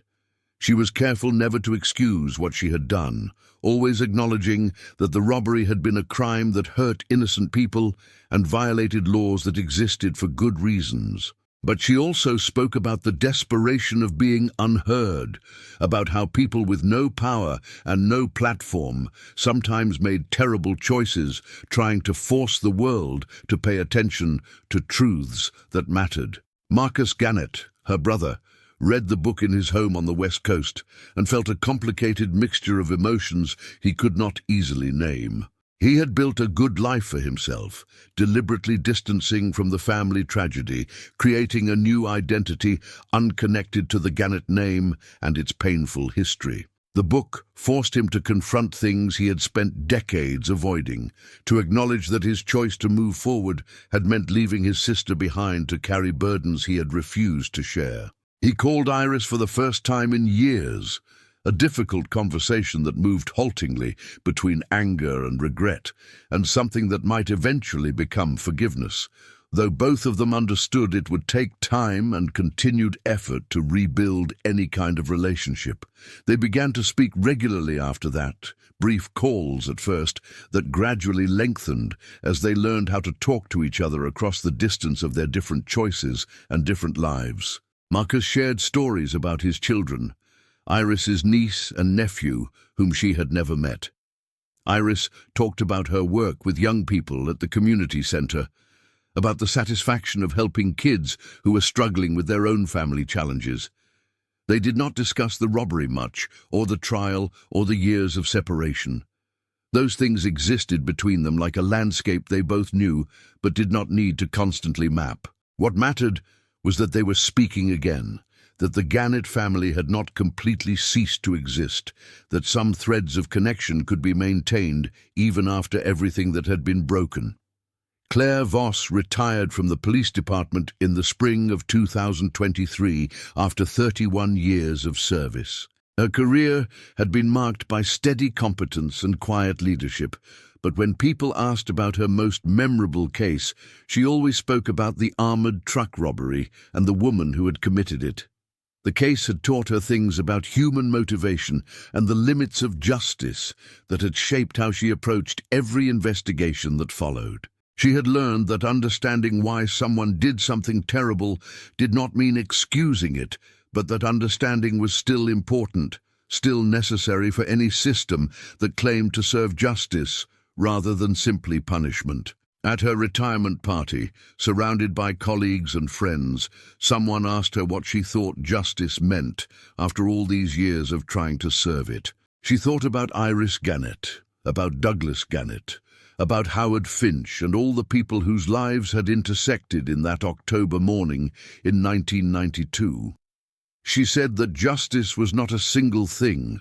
She was careful never to excuse what she had done, always acknowledging that the robbery had been a crime that hurt innocent people and violated laws that existed for good reasons. But she also spoke about the desperation of being unheard, about how people with no power and no platform sometimes made terrible choices, trying to force the world to pay attention to truths that mattered. Marcus Gannett, her brother, read the book in his home on the West Coast and felt a complicated mixture of emotions he could not easily name. He had built a good life for himself, deliberately distancing from the family tragedy, creating a new identity unconnected to the Gannett name and its painful history. The book forced him to confront things he had spent decades avoiding, to acknowledge that his choice to move forward had meant leaving his sister behind to carry burdens he had refused to share. He called Iris for the first time in years, a difficult conversation that moved haltingly between anger and regret, and something that might eventually become forgiveness, though both of them understood it would take time and continued effort to rebuild any kind of relationship. They began to speak regularly after that, brief calls at first that gradually lengthened as they learned how to talk to each other across the distance of their different choices and different lives. Marcus shared stories about his children, Iris's niece and nephew, whom she had never met. Iris talked about her work with young people at the community center, about the satisfaction of helping kids who were struggling with their own family challenges. They did not discuss the robbery much, or the trial, or the years of separation. Those things existed between them like a landscape they both knew, but did not need to constantly map. What mattered was that they were speaking again, that the Gannett family had not completely ceased to exist, that some threads of connection could be maintained even after everything that had been broken. Claire Voss retired from the police department in the spring of 2023 after 31 years of service. Her career had been marked by steady competence and quiet leadership, but when people asked about her most memorable case, she always spoke about the armored truck robbery and the woman who had committed it. The case had taught her things about human motivation and the limits of justice that had shaped how she approached every investigation that followed. She had learned that understanding why someone did something terrible did not mean excusing it, but that understanding was still important, still necessary for any system that claimed to serve justice rather than simply punishment. At her retirement party, surrounded by colleagues and friends, someone asked her what she thought justice meant after all these years of trying to serve it. She thought about Iris Gannett, about Douglas Gannett, about Howard Finch and all the people whose lives had intersected in that October morning in 1992. She said that justice was not a single thing,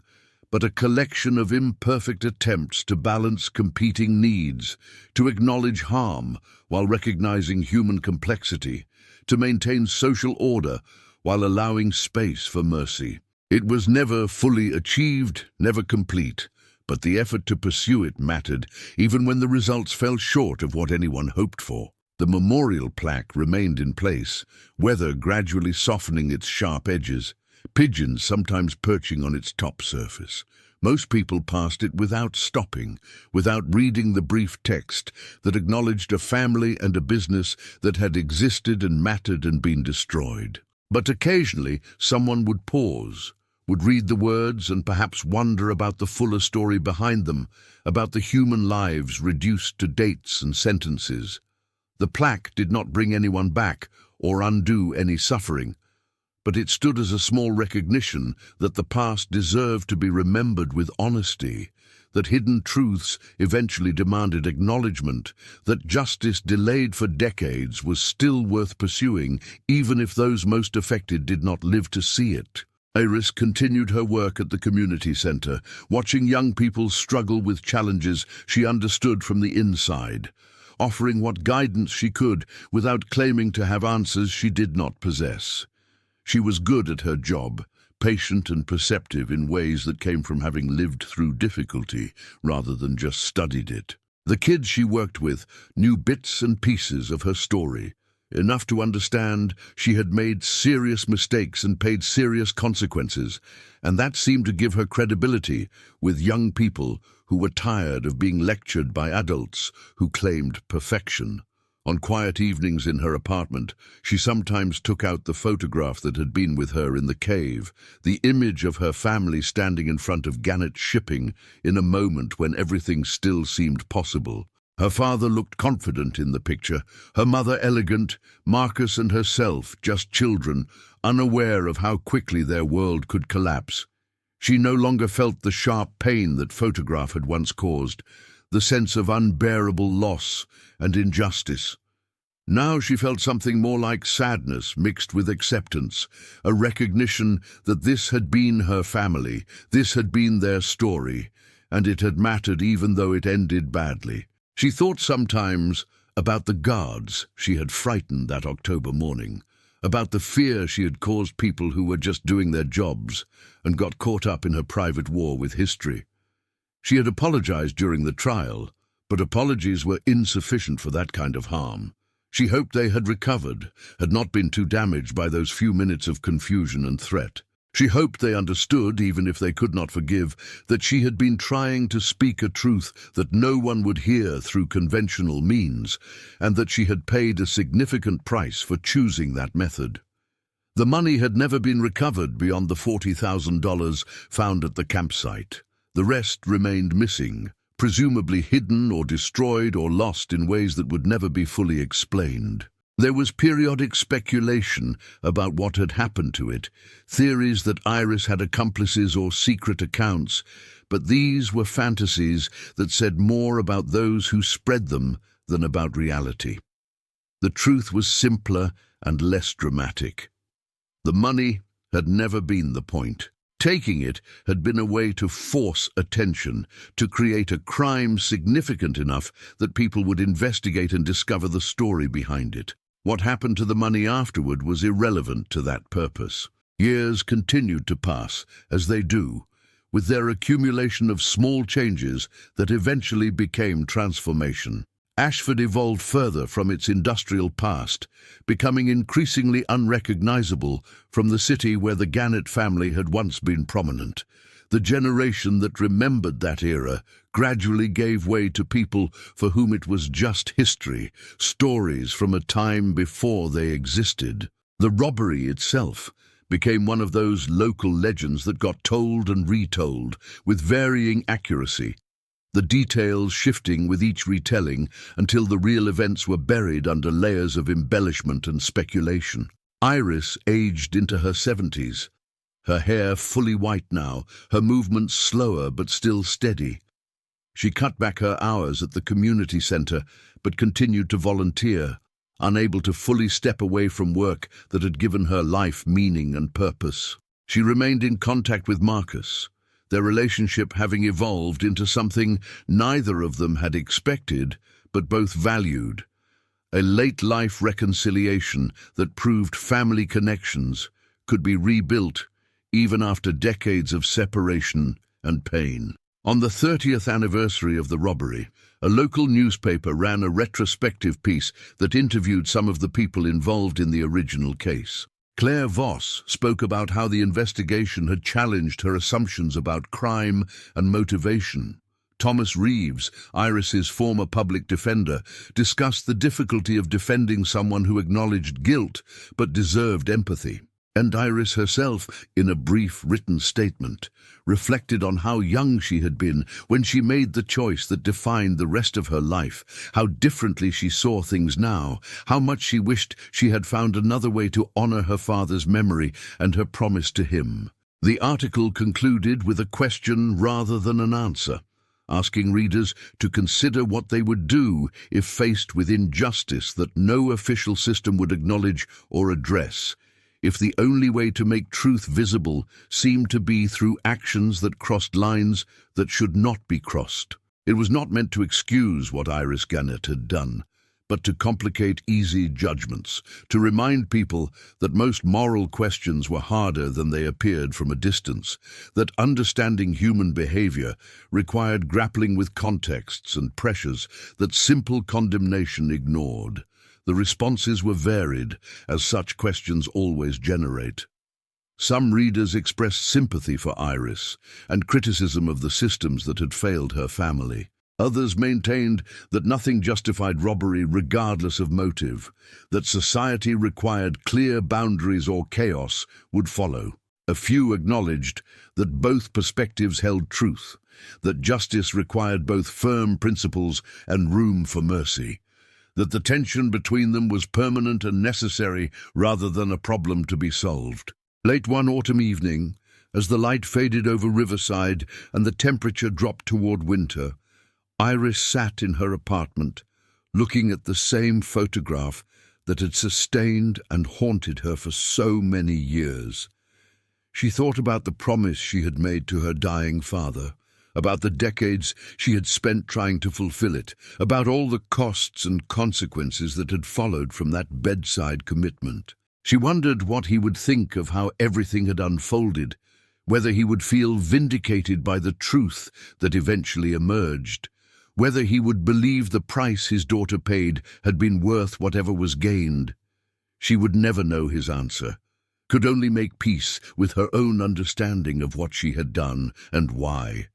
but a collection of imperfect attempts to balance competing needs, to acknowledge harm while recognizing human complexity, to maintain social order while allowing space for mercy. It was never fully achieved, never complete, but the effort to pursue it mattered, even when the results fell short of what anyone hoped for. The memorial plaque remained in place, weather gradually softening its sharp edges, pigeons sometimes perching on its top surface. Most people passed it without stopping, without reading the brief text that acknowledged a family and a business that had existed and mattered and been destroyed. But occasionally someone would pause, would read the words and perhaps wonder about the fuller story behind them, about the human lives reduced to dates and sentences. The plaque did not bring anyone back or undo any suffering, but it stood as a small recognition that the past deserved to be remembered with honesty, that hidden truths eventually demanded acknowledgement, that justice delayed for decades was still worth pursuing, even if those most affected did not live to see it. Iris continued her work at the community center, watching young people struggle with challenges she understood from the inside, offering what guidance she could without claiming to have answers she did not possess. She was good at her job, patient and perceptive in ways that came from having lived through difficulty rather than just studied it. The kids she worked with knew bits and pieces of her story, enough to understand she had made serious mistakes and paid serious consequences, and that seemed to give her credibility with young people who were tired of being lectured by adults who claimed perfection. On quiet evenings in her apartment, she sometimes took out the photograph that had been with her in the cave, the image of her family standing in front of Gannett Shipping in a moment when everything still seemed possible. Her father looked confident in the picture, her mother elegant, Marcus and herself just children, unaware of how quickly their world could collapse. She no longer felt the sharp pain that photograph had once caused, the sense of unbearable loss and injustice. Now she felt something more like sadness mixed with acceptance, a recognition that this had been her family, this had been their story, and it had mattered even though it ended badly. She thought sometimes about the guards she had frightened that October morning, about the fear she had caused people who were just doing their jobs and got caught up in her private war with history. She had apologized during the trial, but apologies were insufficient for that kind of harm. She hoped they had recovered, had not been too damaged by those few minutes of confusion and threat. She hoped they understood, even if they could not forgive, that she had been trying to speak a truth that no one would hear through conventional means, and that she had paid a significant price for choosing that method. The money had never been recovered beyond the $40,000 found at the campsite. The rest remained missing, presumably hidden or destroyed or lost in ways that would never be fully explained. There was periodic speculation about what had happened to it, theories that Iris had accomplices or secret accounts, but these were fantasies that said more about those who spread them than about reality. The truth was simpler and less dramatic. The money had never been the point. Taking it had been a way to force attention, to create a crime significant enough that people would investigate and discover the story behind it. What happened to the money afterward was irrelevant to that purpose. Years continued to pass, as they do, with their accumulation of small changes that eventually became transformation. Ashford evolved further from its industrial past, becoming increasingly unrecognizable from the city where the Gannett family had once been prominent. The generation that remembered that era gradually gave way to people for whom it was just history, stories from a time before they existed. The robbery itself became one of those local legends that got told and retold with varying accuracy, the details shifting with each retelling until the real events were buried under layers of embellishment and speculation. Iris aged into her 70s, her hair fully white now, her movements slower but still steady. She cut back her hours at the community center but continued to volunteer, unable to fully step away from work that had given her life meaning and purpose. She remained in contact with Marcus, their relationship having evolved into something neither of them had expected, but both valued. A late-life reconciliation that proved family connections could be rebuilt even after decades of separation and pain. On the 30th anniversary of the robbery, a local newspaper ran a retrospective piece that interviewed some of the people involved in the original case. Claire Voss spoke about how the investigation had challenged her assumptions about crime and motivation. Thomas Reeves, Iris's former public defender, discussed the difficulty of defending someone who acknowledged guilt but deserved empathy. And Iris herself, in a brief written statement, reflected on how young she had been when she made the choice that defined the rest of her life, how differently she saw things now, how much she wished she had found another way to honor her father's memory and her promise to him. The article concluded with a question rather than an answer, asking readers to consider what they would do if faced with injustice that no official system would acknowledge or address, if the only way to make truth visible seemed to be through actions that crossed lines that should not be crossed. It was not meant to excuse what Iris Gannett had done, but to complicate easy judgments, to remind people that most moral questions were harder than they appeared from a distance, that understanding human behavior required grappling with contexts and pressures that simple condemnation ignored. The responses were varied, as such questions always generate. Some readers expressed sympathy for Iris and criticism of the systems that had failed her family. Others maintained that nothing justified robbery regardless of motive, that society required clear boundaries or chaos would follow. A few acknowledged that both perspectives held truth, that justice required both firm principles and room for mercy, that the tension between them was permanent and necessary rather than a problem to be solved. Late one autumn evening, as the light faded over Riverside and the temperature dropped toward winter, Iris sat in her apartment, looking at the same photograph that had sustained and haunted her for so many years. She thought about the promise she had made to her dying father, about the decades she had spent trying to fulfill it, about all the costs and consequences that had followed from that bedside commitment. She wondered what he would think of how everything had unfolded, whether he would feel vindicated by the truth that eventually emerged, whether he would believe the price his daughter paid had been worth whatever was gained. She would never know his answer, could only make peace with her own understanding of what she had done and why.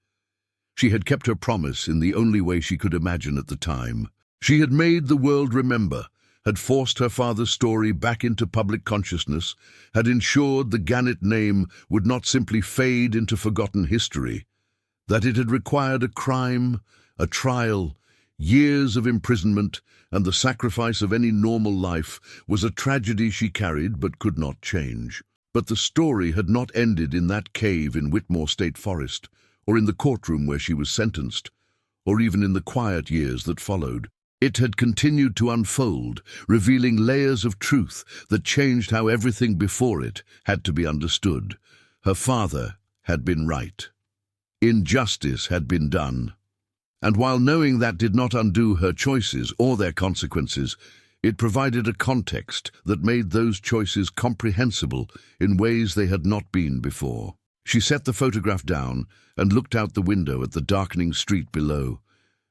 She had kept her promise in the only way she could imagine at the time. She had made the world remember, had forced her father's story back into public consciousness, had ensured the Gannett name would not simply fade into forgotten history, that it had required a crime, a trial, years of imprisonment, and the sacrifice of any normal life was a tragedy she carried but could not change. But the story had not ended in that cave in Whitmore State Forest, or in the courtroom where she was sentenced, or even in the quiet years that followed. It had continued to unfold, revealing layers of truth that changed how everything before it had to be understood. Her father had been right. Injustice had been done. And while knowing that did not undo her choices or their consequences, it provided a context that made those choices comprehensible in ways they had not been before. She set the photograph down and looked out the window at the darkening street below,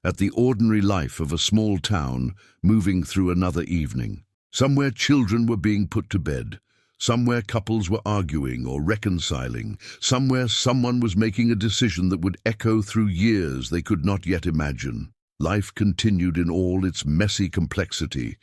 at the ordinary life of a small town moving through another evening. Somewhere children were being put to bed. Somewhere couples were arguing or reconciling. Somewhere someone was making a decision that would echo through years they could not yet imagine. Life continued in all its messy complexity,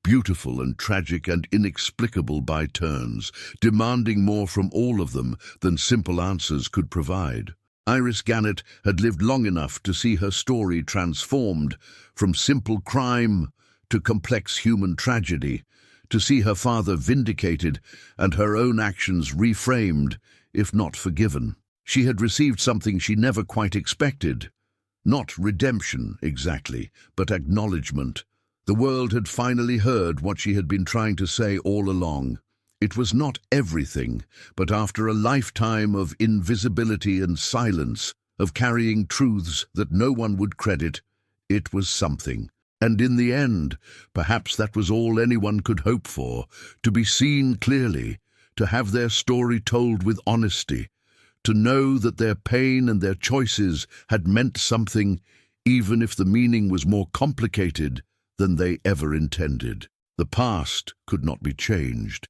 beautiful and tragic and inexplicable by turns, demanding more from all of them than simple answers could provide. Iris Gannett had lived long enough to see her story transformed from simple crime to complex human tragedy, to see her father vindicated and her own actions reframed, if not forgiven. She had received something she never quite expected. Not redemption, exactly, but acknowledgement. The world had finally heard what she had been trying to say all along. It was not everything, but after a lifetime of invisibility and silence, of carrying truths that no one would credit, it was something. And in the end, perhaps that was all anyone could hope for, to be seen clearly, to have their story told with honesty, to know that their pain and their choices had meant something, even if the meaning was more complicated than they ever intended. The past could not be changed,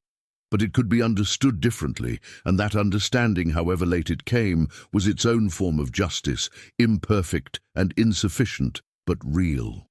but it could be understood differently, and that understanding, however late it came, was its own form of justice, imperfect and insufficient, but real.